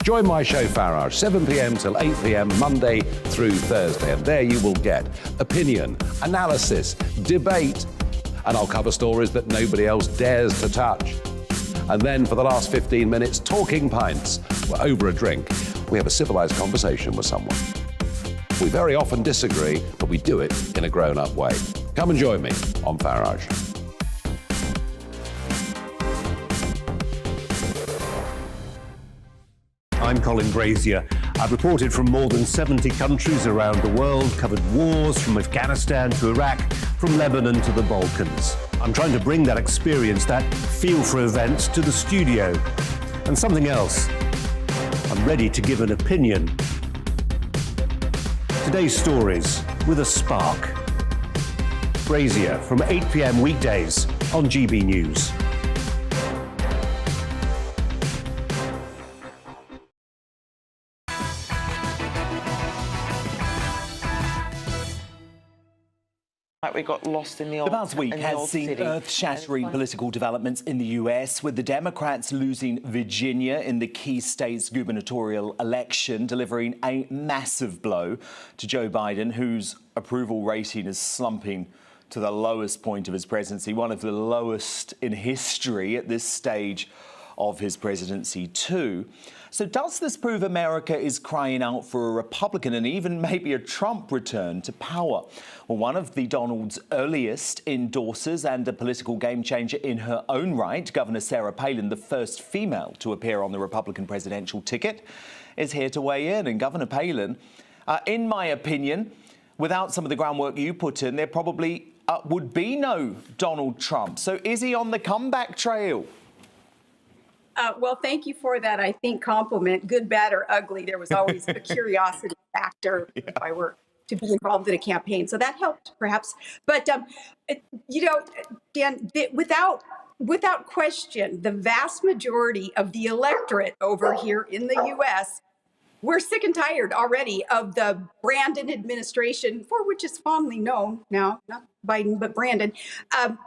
Join my show Farage, 7 p.m. till 8 p.m. Monday through Thursday. And there you will get opinion, analysis, debate, and I'll cover stories that nobody else dares to touch. And then for the last 15 minutes, talking pints. We're over a drink. We have a civilized conversation with someone. We very often disagree, but we do it in a grown-up way. Come and join me on Farage. I'm Colin Brazier. I've reported from more than 70 countries around the world, covered wars from Afghanistan to Iraq, from Lebanon to the Balkans. I'm trying to bring that experience, that feel for events, to the studio. And something else, I'm ready to give an opinion. Today's stories with a spark. Brazier from 8 p.m. weekdays on GB News. Like we got lost in the The old past week has seen earth-shattering political developments in the US, with the Democrats losing Virginia in the key state's gubernatorial election, delivering a massive blow to Joe Biden, whose approval rating is slumping to the lowest point of his presidency, one of the lowest in history at this stage of his presidency too. So does this prove America is crying out for a Republican and even maybe a Trump return to power? Well, one of the Donald's earliest endorsers and a political game changer in her own right, Governor Sarah Palin, the first female to appear on the Republican presidential ticket, is here to weigh in. And Governor Palin, in my opinion, without some of the groundwork you put in, there probably would be no Donald Trump. So is he on the comeback trail? Well, thank you for that, I think, compliment. Good, bad, or ugly. There was always a curiosity factor if I were to be involved in a campaign. So that helped, perhaps. But, you know, Dan, without question, the vast majority of the electorate over here in the U.S., we're sick and tired already of the Brandon administration, for which is fondly known now, not Biden, but Brandon.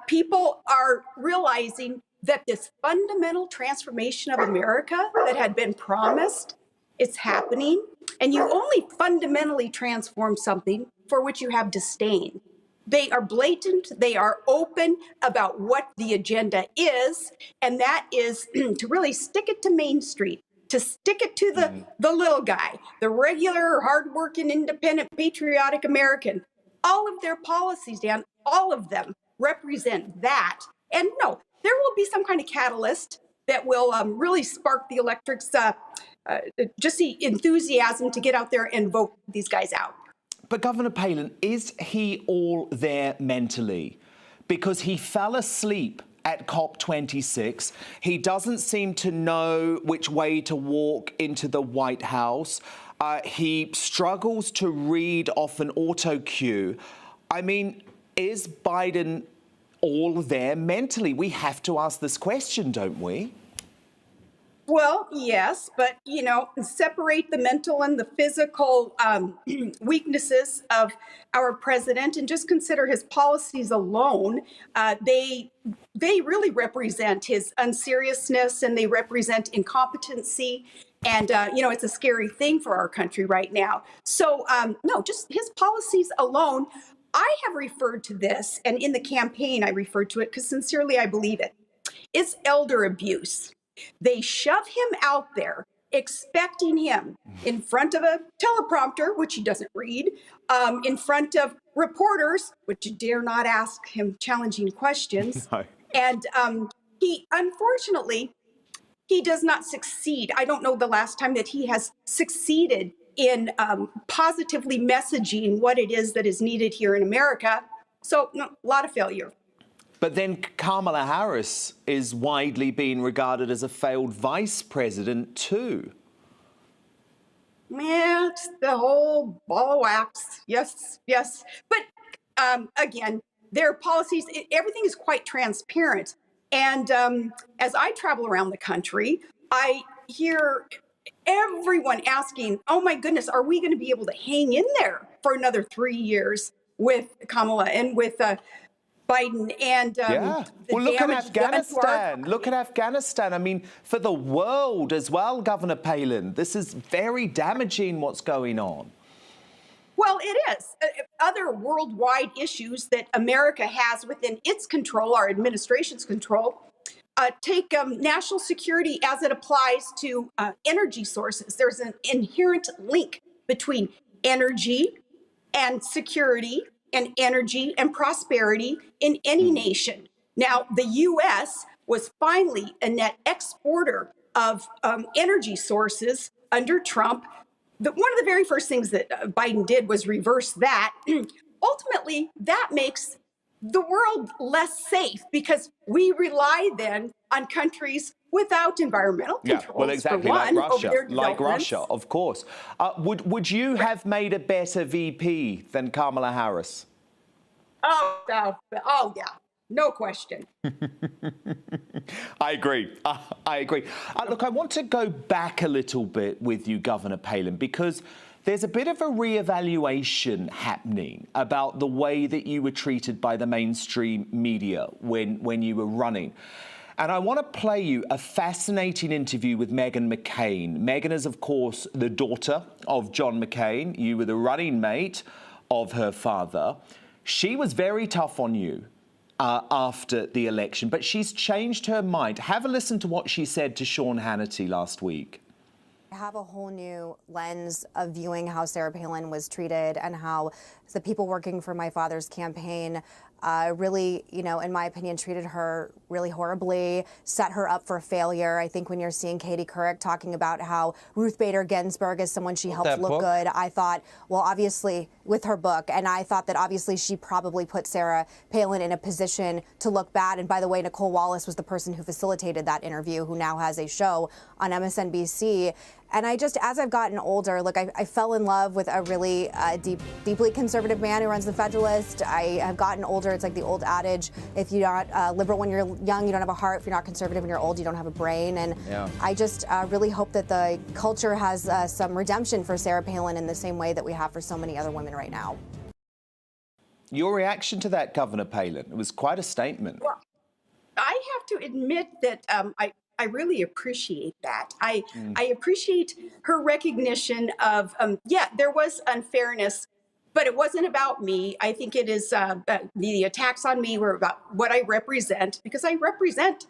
People are realizing that this fundamental transformation of America that had been promised is happening. And you only fundamentally transform something for which you have disdain. They are blatant, they are open about what the agenda is, and that is to really stick it to Main Street, to stick it to the little guy, the regular, hardworking, independent, patriotic American. All of their policies, Dan, all of them represent that. And no, there will be some kind of catalyst that will really spark the electorate's just the enthusiasm to get out there and vote these guys out. But Governor Palin, is he all there mentally? Because he fell asleep at COP26. He doesn't seem to know which way to walk into the White House. He struggles to read off an auto cue. I mean, is Biden all there mentally? We have to ask this question, don't we? Well, yes, but, you know, separate the mental and the physical weaknesses of our president and just consider his policies alone. They really represent his unseriousness and they represent incompetency. And, you know, it's a scary thing for our country right now. So, no, just his policies alone. I have referred to this, and in the campaign I referred to it because sincerely I believe it. It's elder abuse. They shove him out there, expecting him in front of a teleprompter, which he doesn't read, in front of reporters, which dare not ask him challenging questions. No. And he, unfortunately, he does not succeed. I don't know the last time that he has succeeded in positively messaging what it is that is needed here in America. So, no, a lot of failure. But then Kamala Harris is widely being regarded as a failed vice president too. Yeah, it's the whole ball of wax. Yes, yes. But again, their policies, everything is quite transparent. And as I travel around the country, I hear everyone asking, oh my goodness, are we going to be able to hang in there for another 3 years with Kamala and with Biden? And yeah, well, look at Afghanistan. Look at Afghanistan. I mean, for the world as well, Governor Palin, this is very damaging what's going on. Well, it is. Other worldwide issues that America has within its control, our administration's control, take national security as it applies to energy sources. There's an inherent link between energy and security and energy and prosperity in any nation. Now, the U.S. was finally a net exporter of energy sources under Trump. One of the very first things that Biden did was reverse that. Ultimately, that makes the world less safe because we rely then on countries without environmental controls. Well, exactly, for one, like over their Russia. Like developments. Russia, of course. Would you have made a better VP than Kamala Harris? Oh, yeah, no question. I agree. I agree. Look, I want to go back a little bit with you, Governor Palin, because there's a bit of a re-evaluation happening about the way that you were treated by the mainstream media when you were running. And I want to play you a fascinating interview with Meghan McCain. Meghan is, of course, the daughter of John McCain. You were the running mate of her father. She was very tough on you after the election, but she's changed her mind. Have a listen to what she said to Sean Hannity last week. I have a whole new lens of viewing how Sarah Palin was treated and how the people working for my father's campaign really, in my opinion, treated her really horribly, set her up for failure. I think when you're seeing Katie Couric talking about how Ruth Bader Ginsburg is someone she helped look good, I thought, well, obviously, with her book, and I thought that obviously she probably put Sarah Palin in a position to look bad. And by the way, Nicole Wallace was the person who facilitated that interview, who now has a show on MSNBC. And I just, as I've gotten older, look, I fell in love with a really deeply conservative man who runs the Federalist. I have gotten older. It's like the old adage, if you're not liberal when you're young, you don't have a heart. If you're not conservative when you're old, you don't have a brain. And I just really hope that the culture has some redemption for Sarah Palin in the same way that we have for so many other women right now. Your reaction to that, Governor Palin, it was quite a statement. Well, I have to admit that I really appreciate that. I appreciate her recognition of, there was unfairness, but it wasn't about me. I think it is the attacks on me were about what I represent, because I represent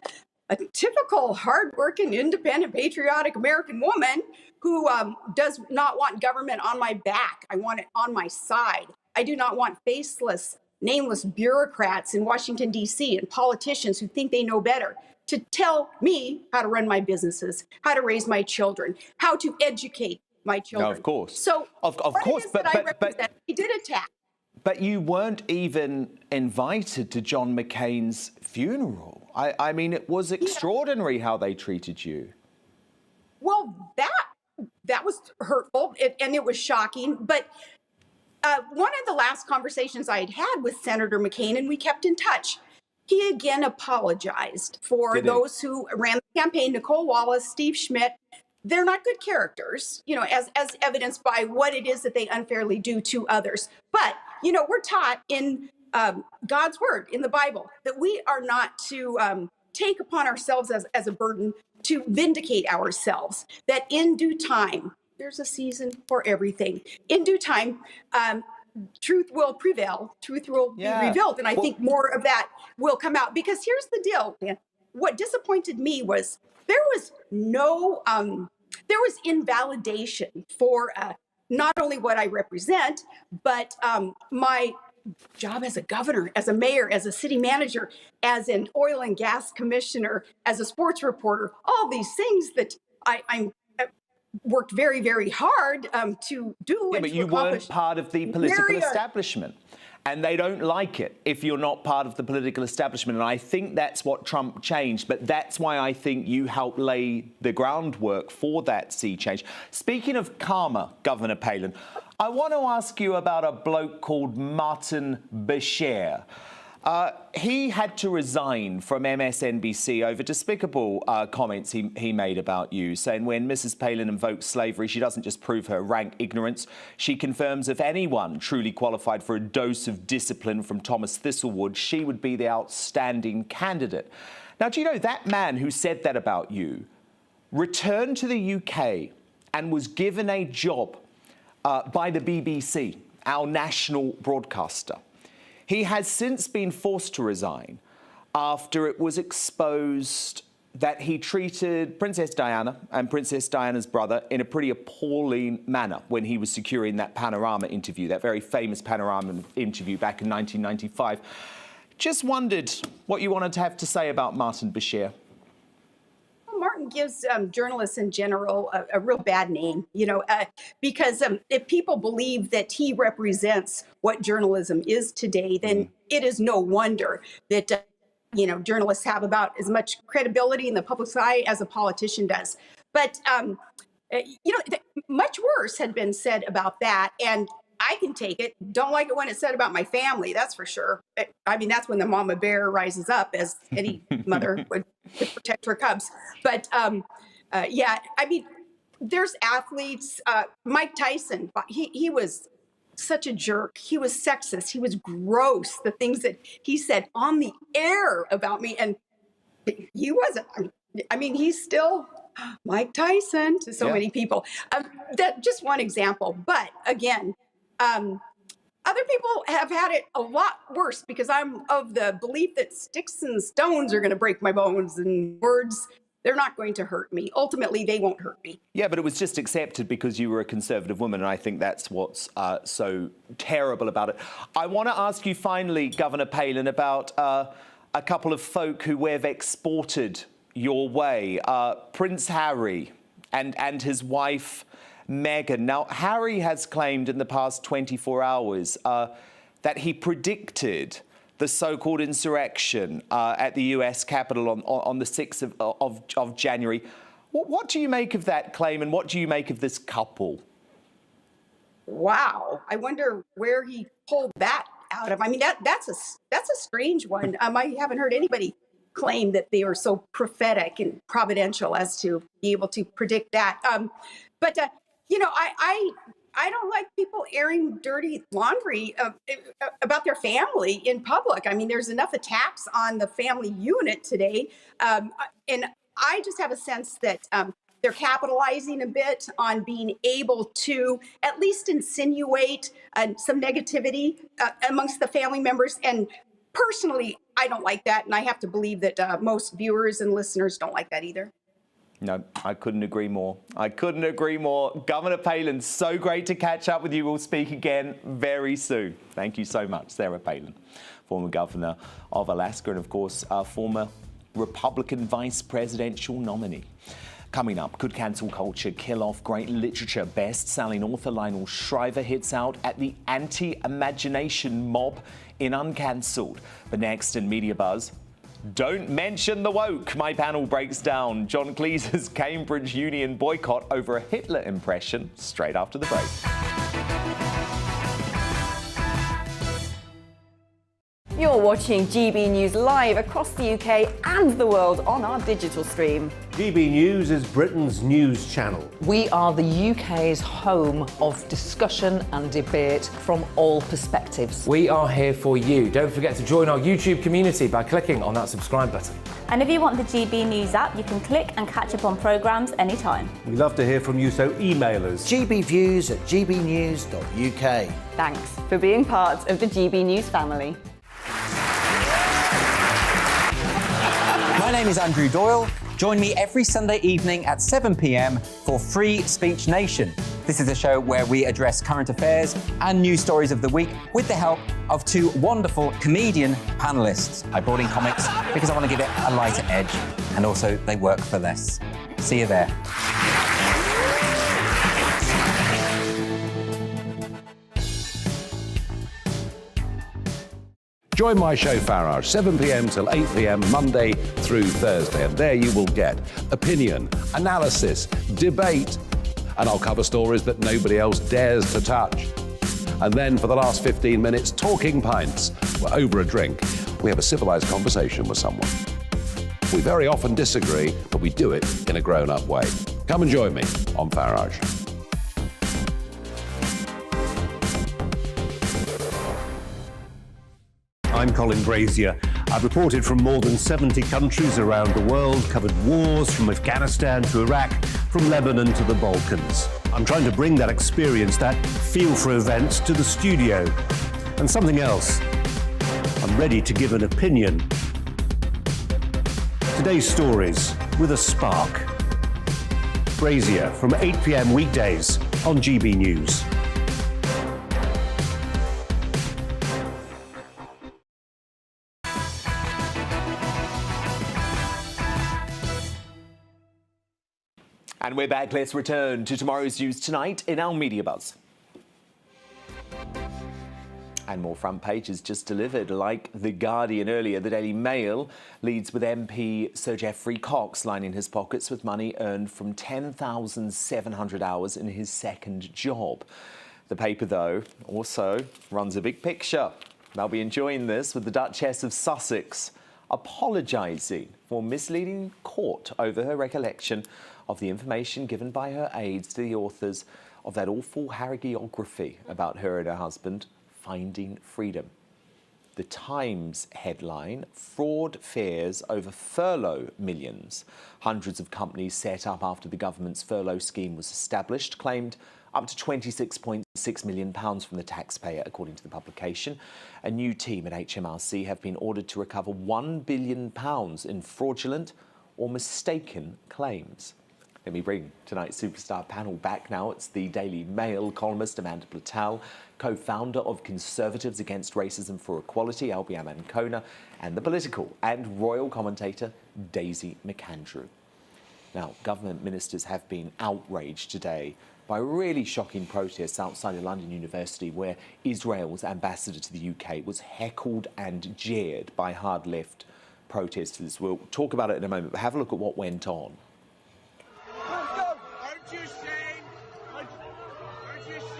a typical hardworking, independent, patriotic American woman who does not want government on my back. I want it on my side. I do not want faceless, nameless bureaucrats in Washington, D.C. and politicians who think they know better to tell me how to run my businesses, how to raise my children, how to educate my children. No, of course. So, of course, but he did attack. But you weren't even invited to John McCain's funeral. I mean, it was extraordinary how they treated you. Well, that was hurtful and it was shocking. But one of the last conversations I had had with Senator McCain, and we kept in touch, he again apologized for those who ran the campaign, Nicole Wallace, Steve Schmidt. They're not good characters, as evidenced by what it is that they unfairly do to others. But, we're taught in God's word, in the Bible, that we are not to take upon ourselves as a burden to vindicate ourselves, that in due time, there's a season for everything. In due time, truth will prevail, truth will be revealed. And I think more of that will come out, because here's the deal, Dan. What disappointed me was there was invalidation for not only what I represent, but my job as a governor, as a mayor, as a city manager, as an oil and gas commissioner, as a sports reporter, all these things that I'm worked very, very hard to do. Yeah, but you weren't part of the political establishment. And they don't like it if you're not part of the political establishment. And I think that's what Trump changed. But that's why I think you helped lay the groundwork for that sea change. Speaking of karma, Governor Palin, I want to ask you about a bloke called Martin Bashir. He had to resign from MSNBC over despicable comments he made about you, saying when Mrs. Palin invokes slavery, she doesn't just prove her rank ignorance, she confirms if anyone truly qualified for a dose of discipline from Thomas Thistlewood, she would be the outstanding candidate. Now, do you know that man who said that about you returned to the UK and was given a job by the BBC, our national broadcaster? He has since been forced to resign after it was exposed that he treated Princess Diana and Princess Diana's brother in a pretty appalling manner when he was securing that Panorama interview, that very famous Panorama interview back in 1995. Just wondered what you wanted to have to say about Martin Bashir. Well, Martin gives journalists in general a real bad name, because if people believe that he represents what journalism is today, then it is no wonder that journalists have about as much credibility in the public eye as a politician does. But much worse had been said about that, and I can take it. Don't like it when it's said about my family, that's for sure. I mean, that's when the mama bear rises up, as any mother would protect her cubs. But yeah, I mean, there's athletes. Mike Tyson, he was such a jerk. He was sexist. He was gross. The things that he said on the air about me, and he wasn't. I mean, he's still Mike Tyson to so many people. That just one example. But again, other people have had it a lot worse, because I'm of the belief that sticks and stones are going to break my bones, and words, they're not going to hurt me. Ultimately, they won't hurt me. Yeah, but it was just accepted because you were a conservative woman, and I think that's what's so terrible about it. I want to ask you finally, Governor Palin, about a couple of folk who we've exported your way, Prince Harry and his wife, Meghan. Now, Harry has claimed in the past 24 hours that he predicted the so-called insurrection at the US Capitol on the 6th of January. What do you make of that claim, and what do you make of this couple? Wow. I wonder where he pulled that out of. I mean, that's a strange one. I haven't heard anybody claim that they were so prophetic and providential as to be able to predict that. But I don't like people airing dirty laundry about their family in public. I mean, there's enough attacks on the family unit today. And I just have a sense that they're capitalizing a bit on being able to at least insinuate some negativity amongst the family members. And personally, I don't like that. And I have to believe that most viewers and listeners don't like that either. No, I couldn't agree more. I couldn't agree more. Governor Palin, so great to catch up with you. We'll speak again very soon. Thank you so much, Sarah Palin, former governor of Alaska and, of course, former Republican vice presidential nominee. Coming up, could cancel culture kill off great literature? Best-selling author Lionel Shriver hits out at the anti-imagination mob in Uncancelled. But next in Media Buzz, don't mention the woke. My panel breaks down John Cleese's Cambridge Union boycott over a Hitler impression straight after the break. You're watching GB News live across the UK and the world on our digital stream. GB News is Britain's news channel. We are the UK's home of discussion and debate from all perspectives. We are here for you. Don't forget to join our YouTube community by clicking on that subscribe button. And if you want the GB News app, you can click and catch up on programmes anytime. We love to hear from you, so email us. gbviews@gbnews.uk. Thanks for being part of the GB News family. My name is Andrew Doyle. Join me every Sunday evening at 7 p.m. for Free Speech Nation. This is a show where we address current affairs and news stories of the week with the help of two wonderful comedian panellists. I brought in comics because I want to give it a lighter edge, and also they work for less. See you there. Join my show Farage, 7 p.m. till 8 p.m. Monday through Thursday. And there you will get opinion, analysis, debate, and I'll cover stories that nobody else dares to touch. And then for the last 15 minutes, talking pints. We're over a drink. We have a civilized conversation with someone. We very often disagree, but we do it in a grown-up way. Come and join me on Farage. I'm Colin Brazier. I've reported from more than 70 countries around the world, covered wars from Afghanistan to Iraq, from Lebanon to the Balkans. I'm trying to bring that experience, that feel for events, to the studio. And something else. I'm ready to give an opinion. Today's stories with a spark. Brazier from 8 p.m. weekdays on GB News. And we're back. Let's return to tomorrow's news tonight in our Media Buzz. And more front pages just delivered. Like The Guardian earlier, the Daily Mail leads with MP Sir Geoffrey Cox lining his pockets with money earned from 10,700 hours in his second job. The paper, though, also runs a big picture. They'll be enjoying this with the Duchess of Sussex apologising for misleading court over her recollection of the information given by her aides to the authors of that awful hagiography about her and her husband finding freedom. The Times headline, fraud fears over furlough millions. Hundreds of companies set up after the government's furlough scheme was established claimed up to £26.6 million from the taxpayer, according to the publication. A new team at HMRC have been ordered to recover £1 billion in fraudulent or mistaken claims. Let me bring tonight's superstar panel back now. It's the Daily Mail columnist Amanda Platel, co-founder of Conservatives Against Racism for Equality, Albiam Ancona, and the political and royal commentator Daisy McAndrew. Now, government ministers have been outraged today by really shocking protests outside of London University, where Israel's ambassador to the UK was heckled and jeered by hard-left protesters. We'll talk about it in a moment, but have a look at what went on. Aren't you ashamed? Aren't you ashamed?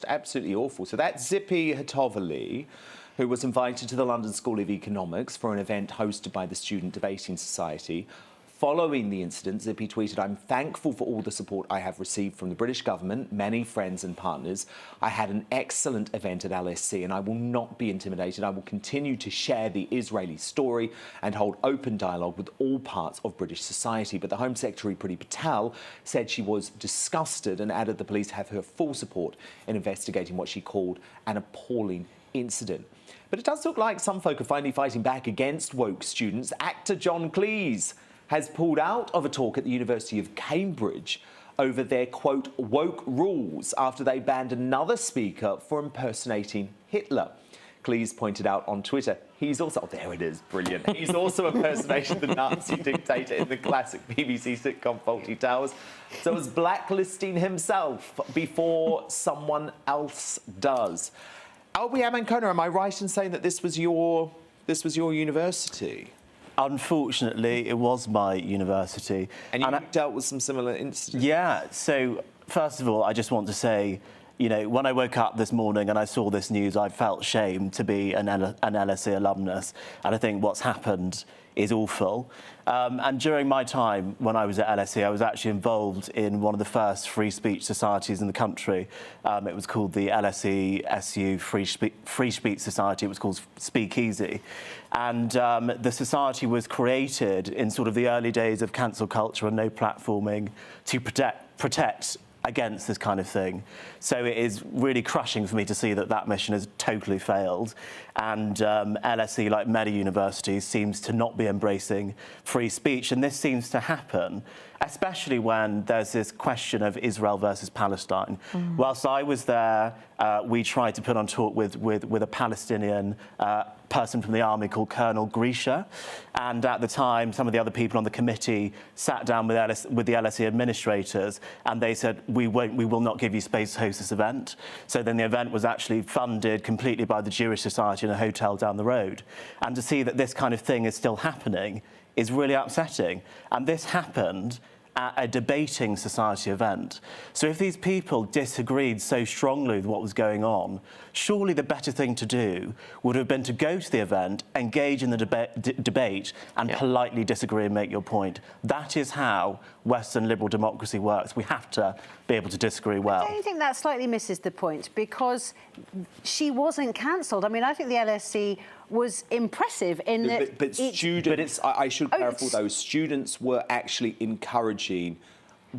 Absolutely awful. So that's Zippy Hatovali, who was invited to the London School of Economics for an event hosted by the Student Debating Society. Following the incident, Zippy tweeted, "I'm thankful for all the support I have received from the British government, many friends and partners. I had an excellent event at LSE and I will not be intimidated. I will continue to share the Israeli story and hold open dialogue with all parts of British society." But the Home Secretary, Priti Patel, said she was disgusted and added the police have her full support in investigating what she called an appalling incident. But it does look like some folk are finally fighting back against woke students. Actor John Cleese has pulled out of a talk at the University of Cambridge over their, quote, woke rules after they banned another speaker for impersonating Hitler. Cleese pointed out on Twitter, he's also, oh, there it is, brilliant. He's also impersonating the Nazi dictator in the classic BBC sitcom Fawlty Towers. So is blacklisting himself before someone else does. Albiam Ancona, am I right in saying that this was your university? Unfortunately, it was my university. And you dealt with some similar incidents? Yeah, so first of all, I just want to say, you know, when I woke up this morning and I saw this news, I felt shame to be an LSE alumnus. And I think what's happened is awful. And during my time when I was at LSE, I was actually involved in one of the first free speech societies in the country. It was called the LSE SU Free Speech Society. It was called Speakeasy. And the society was created in sort of the early days of cancel culture and no platforming to protect against this kind of thing. So it is really crushing for me to see that that mission has totally failed. And LSE, like many universities, seems to not be embracing free speech. And this seems to happen, especially when there's this question of Israel versus Palestine. Whilst I was there, we tried to put on talk with a Palestinian person from the army called Colonel Grisha. And at the time, some of the other people on the committee sat down with the LSE administrators and they said, we will not give you space to host this event. So then the event was actually funded completely by the Jewish Society in a hotel down the road. And to see that this kind of thing is still happening is really upsetting. And this happened at a debating society event. So if these people disagreed so strongly with what was going on, surely the better thing to do would have been to go to the event, engage in the debate and politely disagree and make your point. That is how Western liberal democracy works. We have to be able to disagree well. Don't you think that slightly misses the point? Because she wasn't cancelled. I mean, I think the LSE was impressive in that... But students, I should clarify though, students were actually encouraging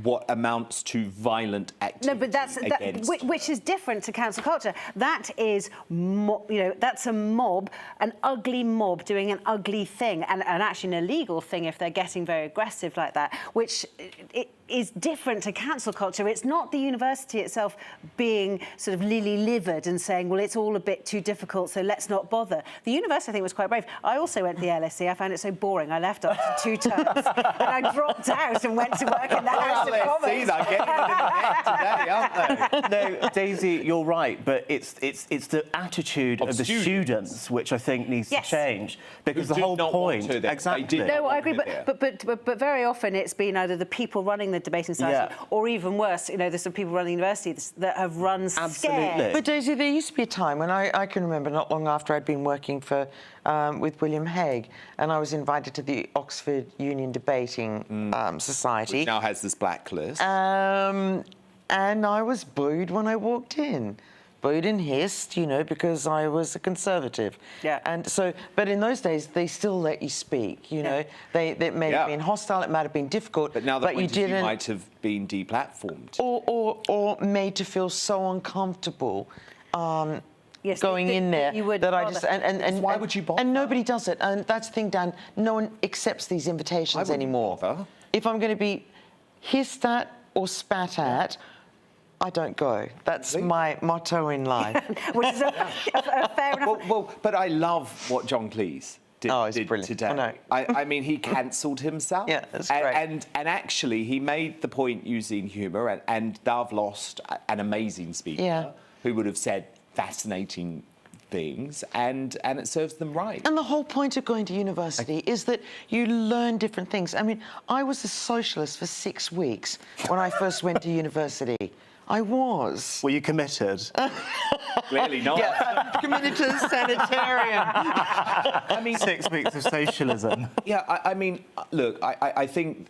what amounts to violent activity. No, but which is different to cancel culture. That is, that's a mob, an ugly mob doing an ugly thing, and actually an illegal thing if they're getting very aggressive like that, which it is different to cancel culture. It's not the university itself being sort of lily-livered and saying, well, it's all a bit too difficult, so let's not bother. The university, I think, was quite brave. I also went to the LSE. I found it so boring. I left after 2 terms, and I dropped out and went to work in the House of Commons. They're getting it in the head today, aren't they? No, Daisy, you're right, but it's the attitude of the students which I think needs to change, because the whole point, exactly. No, I agree, but very often it's been either the people running the debating society, or even worse, there's some people running the university that have run scared. But Daisy, there used to be a time when I can remember not long after I'd been working for with William Hague, and I was invited to the Oxford Union Debating Society. Which now has this blacklist. And I was booed when I walked in. Booed and hissed, because I was a Conservative. Yeah. And so, but in those days, they still let you speak, They may have been hostile, it might have been difficult. But now that you didn't, you might have been deplatformed. Or made to feel so uncomfortable. Going in there that I just and why would you bother? And nobody does it, and that's the thing, Dan. No one accepts these invitations anymore. Bother. If I'm going to be hissed at or spat at, I don't go. That's my motto in life. Which is a fair enough. Well, but I love what John Cleese did today. I know. I mean, he cancelled himself. Yeah, that's great. And actually, he made the point using humour, and they've lost an amazing speaker who would have said fascinating things, and it serves them right. And the whole point of going to university is that you learn different things. I mean, I was a socialist for 6 weeks when I first went to university. I was. Were you committed? Clearly not. Yeah, committed to the sanitarium. I mean, 6 weeks of socialism. Yeah, I mean, look, I think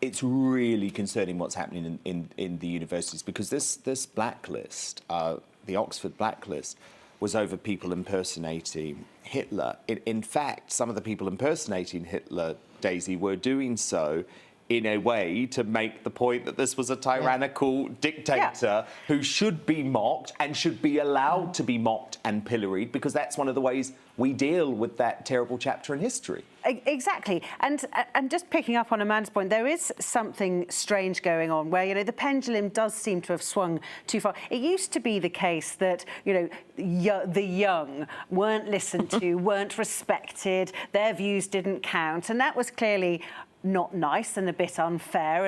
it's really concerning what's happening in the universities, because this blacklist, the Oxford blacklist, was over people impersonating Hitler. In fact, some of the people impersonating Hitler, Daisy, were doing so in a way to make the point that this was a tyrannical dictator who should be mocked and should be allowed to be mocked and pilloried, because that's one of the ways we deal with that terrible chapter in history. Exactly. And just picking up on Amanda's point, there is something strange going on where, the pendulum does seem to have swung too far. It used to be the case that, the young weren't listened to, weren't respected, their views didn't count, and that was clearly not nice and a bit unfair,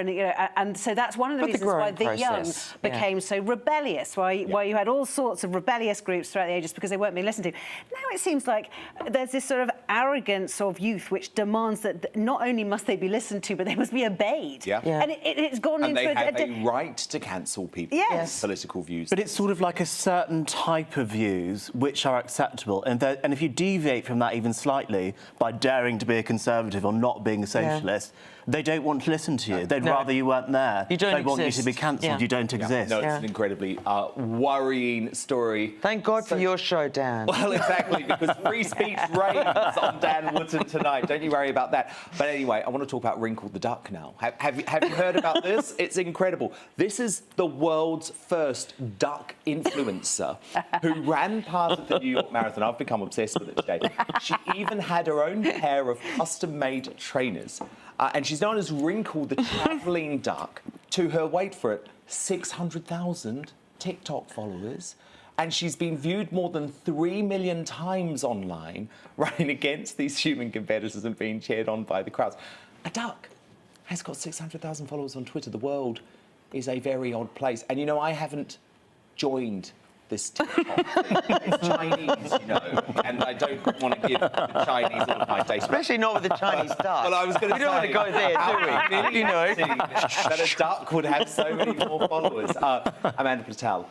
and so that's one of the reasons why the young became so rebellious, why you had all sorts of rebellious groups throughout the ages because they weren't being listened to. Now it seems like there's this sort of arrogance of youth which demands that not only must they be listened to, but they must be obeyed. And it's gone and into they have a right to cancel people's political views. But it's sort of like a certain type of views which are acceptable, and if you deviate from that even slightly by daring to be a Conservative or not being a socialist, they don't want to listen to you. They'd rather you weren't there. You don't They want you to be exist. cancelled. You don't exist. No, it's an incredibly worrying story. Thank God for your show, Dan. Well, exactly, because free speech reigns on Dan Wootton tonight. Don't you worry about that. But anyway, I want to talk about Wrinkle the Duck now. Have you heard about this? It's incredible. This is the world's first duck influencer who ran part of the New York Marathon. I've become obsessed with it today. She even had her own pair of custom-made trainers. And she's known as Wrinkle the Travelling Duck. To her, wait for it, 600,000 TikTok followers. And she's been viewed more than 3 million times online, running against these human competitors and being cheered on by the crowds. A duck has got 600,000 followers on Twitter. The world is a very odd place. And, I haven't joined this TikTok thing. It's Chinese, and I don't want to give the Chinese all of my data. Especially not with the Chinese duck. Well, I was going to say... We don't want to go there, do we? That a duck would have so many more followers. Amanda Patel,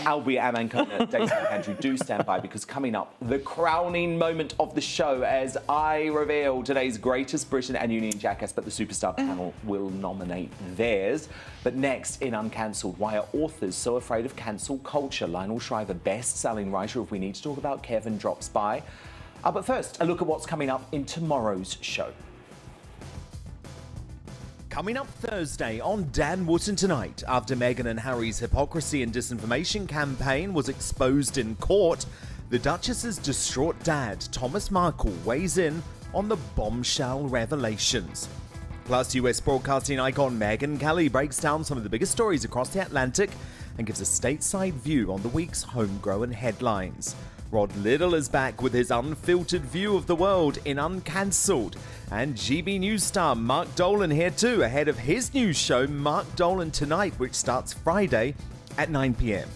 Albie, Amankona, Daisy and Andrew, do stand by, because coming up, the crowning moment of the show as I reveal today's greatest Briton and Union jackass, but the Superstar panel will nominate theirs. But next in Uncancelled, why are authors so afraid of cancel culture? Lionel Shriver, best-selling writer of We Need to Talk About Kevin, drops by. But first, a look at what's coming up in tomorrow's show. Coming up Thursday on Dan Wootton Tonight, after Meghan and Harry's hypocrisy and disinformation campaign was exposed in court, the Duchess's distraught dad, Thomas Markle, weighs in on the bombshell revelations. Plus, US broadcasting icon Meghan Kelly breaks down some of the biggest stories across the Atlantic and gives a stateside view on the week's homegrown headlines. Rod Liddell is back with his unfiltered view of the world in Uncancelled. And GB News star Mark Dolan here too, ahead of his news show Mark Dolan Tonight, which starts Friday at 9 p.m.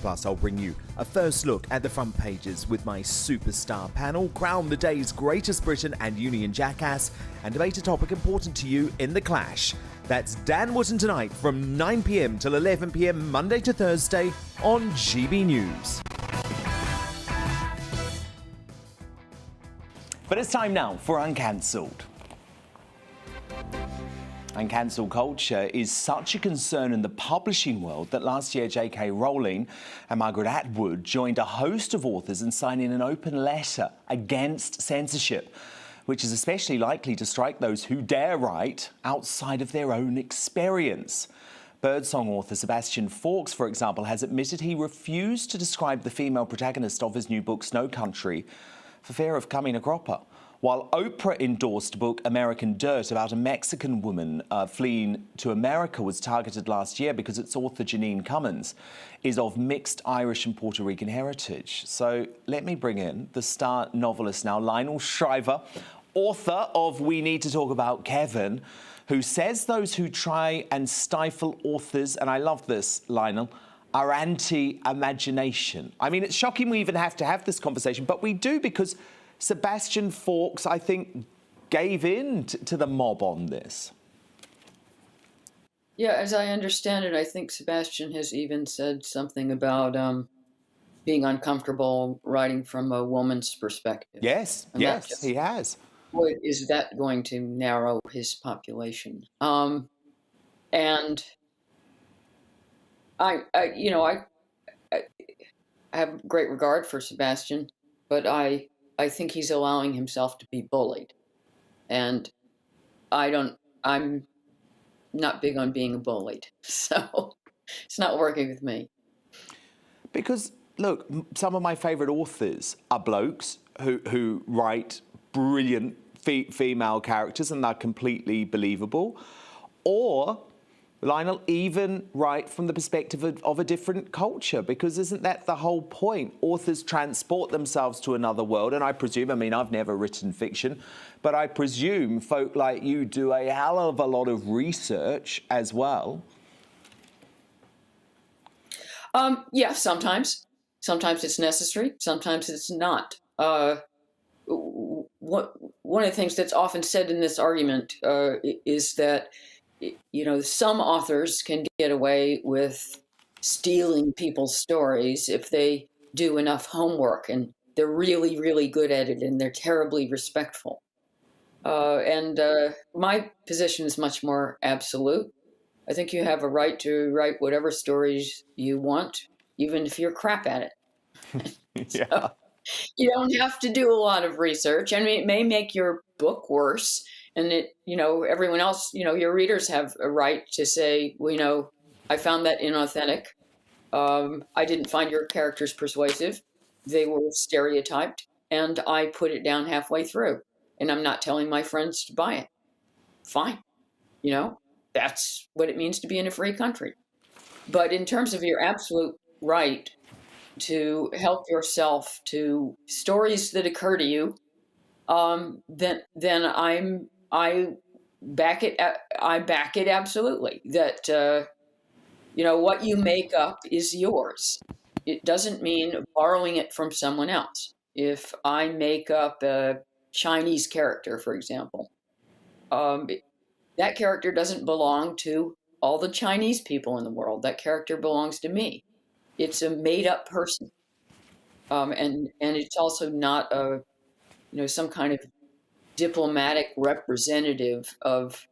Plus, I'll bring you a first look at the front pages with my superstar panel, crown the day's greatest Briton and Union jackass, and debate a topic important to you in the clash. That's Dan Wootton Tonight from 9 p.m. till 11 p.m. Monday to Thursday on GB News. But it's time now for Uncancelled. Uncancelled culture is such a concern in the publishing world that last year J.K. Rowling and Margaret Atwood joined a host of authors in signing an open letter against censorship, which is especially likely to strike those who dare write outside of their own experience. Birdsong author Sebastian Faulks, for example, has admitted he refused to describe the female protagonist of his new book, Snow Country, for fear of coming a cropper. While Oprah-endorsed book American Dirt about a Mexican woman fleeing to America was targeted last year because its author, Janine Cummins, is of mixed Irish and Puerto Rican heritage. So let me bring in the star novelist now, Lionel Shriver, author of We Need to Talk About Kevin, who says those who try and stifle authors, and I love this, Lionel, are anti-imagination. I mean, it's shocking we even have to have this conversation, but we do, because Sebastian Faulks, I think, gave in to the mob on this. Yeah, as I understand it, I think Sebastian has even said something about being uncomfortable writing from a woman's perspective. Yes, And yes, just, he has. boy, is that going to narrow his population? And I have great regard for Sebastian, but I think he's allowing himself to be bullied, and I'm not big on being bullied, so it's not working with me. Because look, some of my favourite authors are blokes who write brilliant female characters and they're completely believable, or Lionel, even write from the perspective of a different culture, because isn't that the whole point? Authors transport themselves to another world, and I presume, I mean, I've never written fiction, but I presume folk like you do a hell of a lot of research as well. Yeah, sometimes. Sometimes it's necessary, sometimes it's not. One of the things that's often said in this argument is that some authors can get away with stealing people's stories if they do enough homework and they're really, really good at it and they're terribly respectful. And my position is much more absolute. I think you have a right to write whatever stories you want, even if you're crap at it. Yeah. So, you don't have to do a lot of research. I mean, it may make your book worse. And everyone else, your readers have a right to say, well, I found that inauthentic. I didn't find your characters persuasive. They were stereotyped, and I put it down halfway through. And I'm not telling my friends to buy it. Fine. That's what it means to be in a free country. But in terms of your absolute right to help yourself to stories that occur to you, then I back it. I back it absolutely. That what you make up is yours. It doesn't mean borrowing it from someone else. If I make up a Chinese character, for example, that character doesn't belong to all the Chinese people in the world. That character belongs to me. It's a made-up person, and it's also not a some kind of diplomatic representative of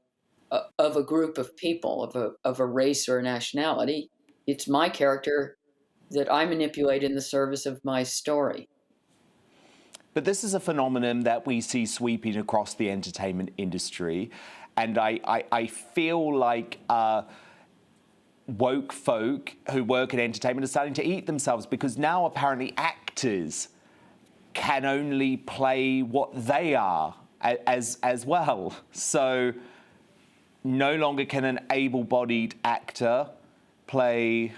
a group of people, of a race or a nationality. It's my character that I manipulate in the service of my story. But this is a phenomenon that we see sweeping across the entertainment industry. And I feel like woke folk who work in entertainment are starting to eat themselves, because now apparently actors can only play what they are as well. So no longer can an able-bodied actor play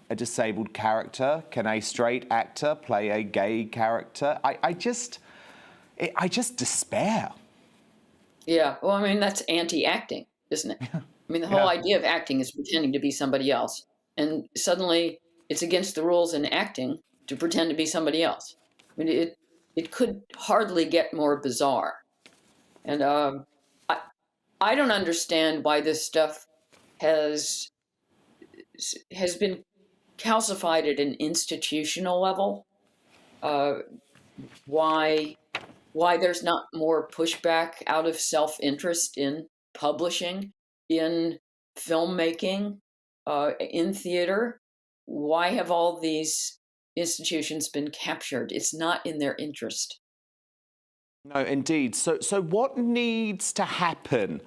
a disabled character. Can a straight actor play a gay character? I just despair. Yeah, well, I mean, that's anti-acting, isn't it? I mean, the whole idea of acting is pretending to be somebody else. And suddenly it's against the rules in acting to pretend to be somebody else. I mean, it could hardly get more bizarre. And I don't understand why this stuff has been calcified at an institutional level. Why there's not more pushback out of self-interest in publishing, in filmmaking, in theater. Why have all these institutions been captured? It's not in their interest. No, indeed. So what needs to happen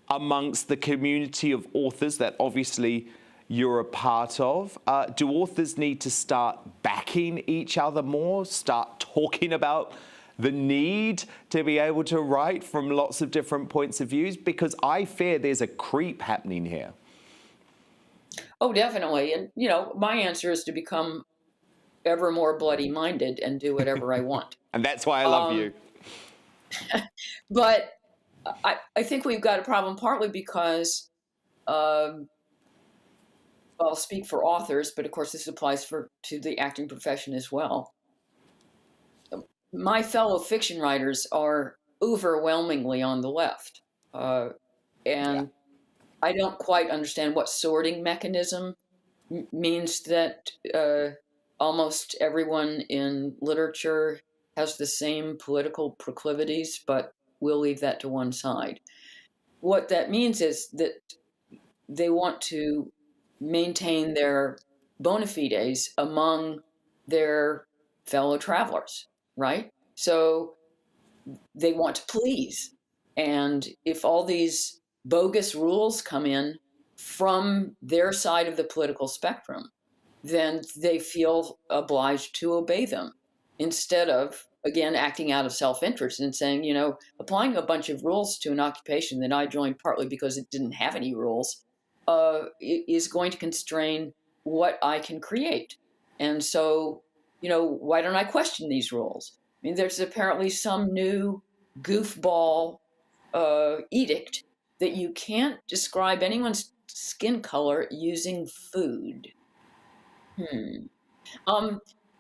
amongst the community of authors that obviously you're a part of? Do authors need to start backing each other more, start talking about the need to be able to write from lots of different points of views? Because I fear there's a creep happening here. Oh, definitely. And, you know, my answer is to become ever more bloody-minded and do whatever I want. And that's why I love you. But I think we've got a problem partly because, I'll speak for authors, but of course this applies to the acting profession as well. My fellow fiction writers are overwhelmingly on the left. And I don't quite understand what sorting mechanism means that almost everyone in literature has the same political proclivities, but we'll leave that to one side. What that means is that they want to maintain their bona fides among their fellow travelers, right? So they want to please. And if all these bogus rules come in from their side of the political spectrum, then they feel obliged to obey them, instead of, again, acting out of self-interest and saying, you know, applying a bunch of rules to an occupation that I joined partly because it didn't have any rules is going to constrain what I can create. And so, you know, why don't I question these rules? I mean, there's apparently some new goofball edict that you can't describe anyone's skin color using food.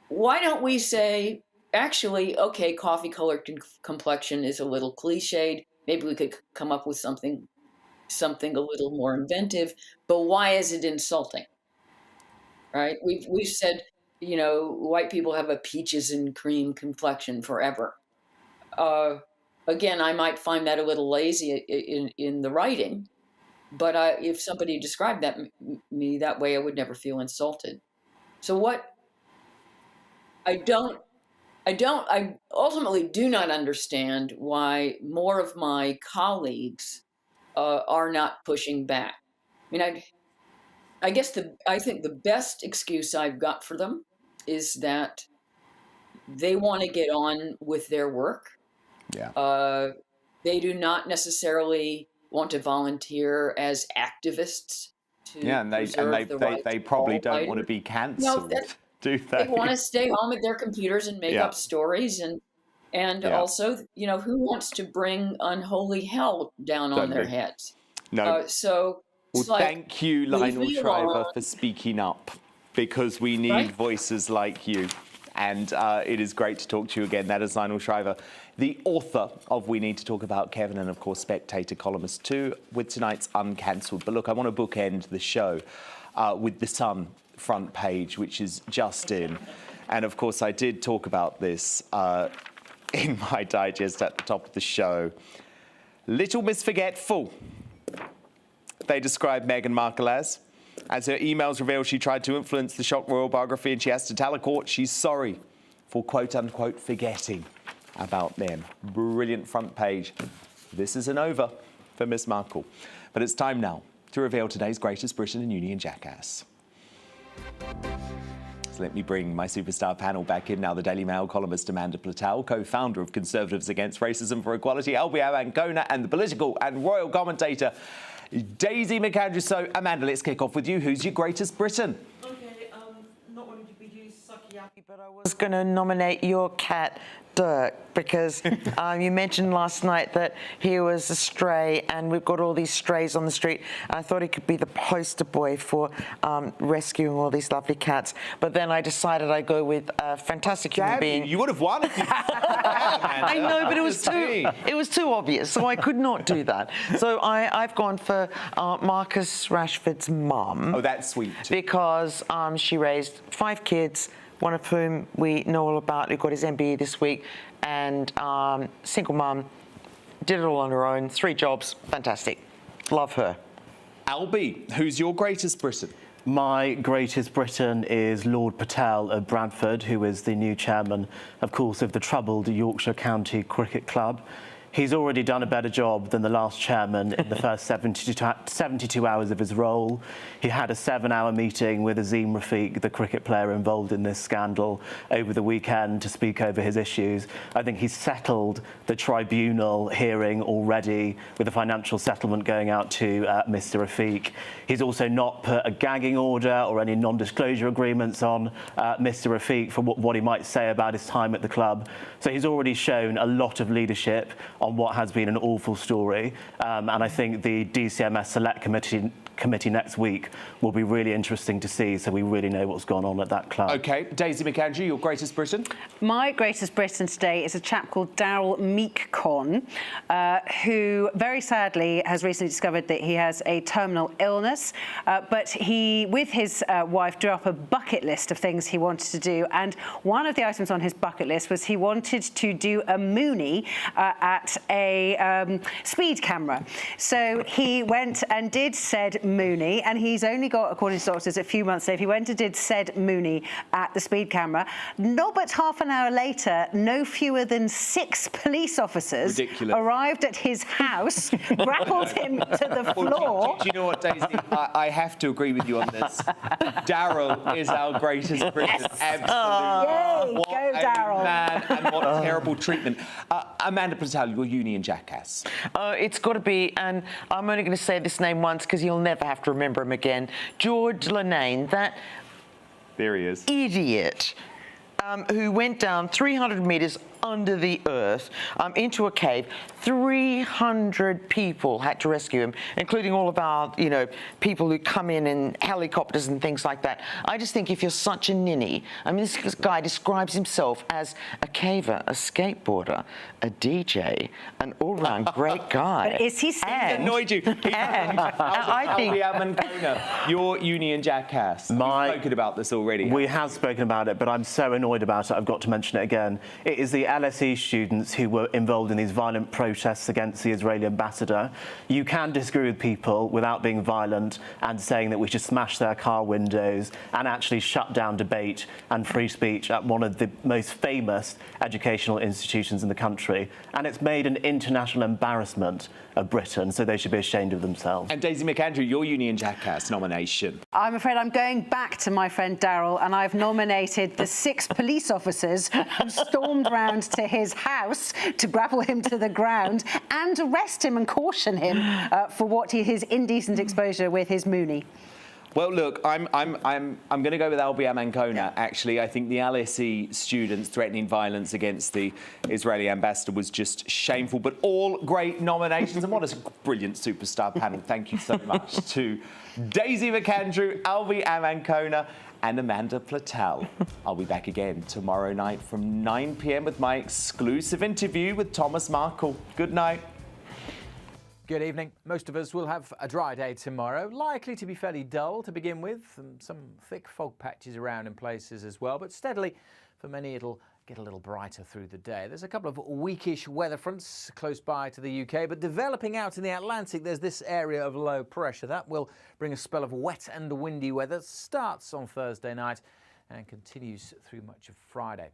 Why don't we say, actually, okay, coffee colored complexion is a little cliched. Maybe we could come up with something a little more inventive, but why is it insulting? Right? We've said, you know, white people have a peaches and cream complexion forever. Again, I might find that a little lazy in the writing, but if somebody described me that way, I would never feel insulted. So what I ultimately do not understand why more of my colleagues are not pushing back. I mean, I think the best excuse I've got for them is that they want to get on with their work. Yeah. They do not necessarily want to volunteer as activists. And they probably don't want to be cancelled, do they? They want to stay home at their computers and make up stories, and also, you know, who wants to bring unholy hell down on their heads? No. Well, thank you, Lionel Shriver, for speaking up, because we need voices like you. And it is great to talk to you again. That is Lionel Shriver, the author of We Need to Talk About Kevin, and of course, Spectator columnist too, with tonight's Uncancelled. But look, I want to bookend the show with the Sun front page, which is just in. And of course, I did talk about this in my digest at the top of the show. Little Miss Forgetful, they describe Meghan Markle as her emails reveal she tried to influence the shock royal biography, and she has to tell a court she's sorry for quote-unquote forgetting about them. Brilliant front page. This isn't over for Miss Markle. But it's time now to reveal today's greatest Briton and Union jackass. So let me bring my superstar panel back in now. The Daily Mail columnist Amanda Platel, co-founder of Conservatives Against Racism for Equality, LBM Ancona, and the political and royal commentator Daisy McAndrew. So, Amanda, let's kick off with you. Who's your greatest Briton? Okay, not wanting to be used sucky yucky, but I was going to nominate your cat, Dirk, because you mentioned last night that he was a stray, and we've got all these strays on the street. I thought he could be the poster boy for rescuing all these lovely cats. But then I decided I'd go with a fantastic human being. You would have won if you I know, but it was too obvious, so I could not do that. So I've gone for Marcus Rashford's mum. Oh, that's sweet. Because she raised 5 kids, one of whom we know all about, who got his MBE this week, and single mum, did it all on her own, 3 jobs, fantastic. Love her. Albie, who's your greatest Briton? My greatest Briton is Lord Patel of Bradford, who is the new chairman, of course, of the troubled Yorkshire County Cricket Club. He's already done a better job than the last chairman in the first 72 hours of his role. He had a 7-hour meeting with Azim Rafiq, the cricket player involved in this scandal, over the weekend to speak over his issues. I think he's settled the tribunal hearing already, with a financial settlement going out to Mr. Rafiq. He's also not put a gagging order or any non-disclosure agreements on Mr. Rafiq for what he might say about his time at the club. So he's already shown a lot of leadership on what has been an awful story. And I think the DCMS Select Committee next week will be really interesting to see, so we really know what's gone on at that club. OK, Daisy McAndrew, your greatest Briton? My greatest Briton today is a chap called Daryl Meekcon, who very sadly has recently discovered that he has a terminal illness, but he, with his wife, drew up a bucket list of things he wanted to do, and one of the items on his bucket list was he wanted to do a Moonie at a speed camera. So he went and did said Moonie, and he's only got, according to doctors, a few months later, he went and did said Moonie at the speed camera. Not but half an hour later, no fewer than 6 police officers arrived at his house, grappled him to the floor. Do you know what, Daisy? I have to agree with you on this. Daryl is our greatest Briton. Yes. Absolutely. Yay, what go a Daryl. man, and what terrible treatment. Amanda Platel, your Union jackass. It's got to be, and I'm only going to say this name once because you'll never have to remember him again, George Lenane, that there he is. Idiot who went down 300 metres under the earth into a cave. 300 people had to rescue him, including all of our, people who come in helicopters and things like that. I just think if you're such a ninny, I mean, this guy describes himself as a caver, a skateboarder, a DJ, an all-round great guy. But is he single? Annoyed you. And I think your Union jackass. We've spoken about this already. We have spoken about it, but I'm so annoyed about it, I've got to mention it again. It is the LSE students who were involved in these violent protests against the Israeli ambassador. You can disagree with people without being violent and saying that we should smash their car windows and actually shut down debate and free speech at one of the most famous educational institutions in the country. And it's made an international embarrassment of Britain, so they should be ashamed of themselves. And Daisy McAndrew, your Union jackass nomination. I'm afraid I'm going back to my friend Daryl, and I've nominated the 6 police officers who stormed round to his house to grapple him to the ground and arrest him and caution him for his indecent exposure with his Moonie. Well, look, I'm going to go with LBM Ancona, actually. I think the LSE students threatening violence against the Israeli ambassador was just shameful, but all great nominations. And what a brilliant superstar panel. Thank you so much to Daisy McAndrew, LBM Ancona, and Amanda Platel. I'll be back again tomorrow night from 9 p.m. with my exclusive interview with Thomas Markle. Good night. Good evening. Most of us will have a dry day tomorrow, likely to be fairly dull to begin with, and some thick fog patches around in places as well, but steadily, for many, it'll get a little brighter through the day. There's a couple of weakish weather fronts close by to the UK, but developing out in the Atlantic, there's this area of low pressure. That will bring a spell of wet and windy weather. Starts on Thursday night and continues through much of Friday.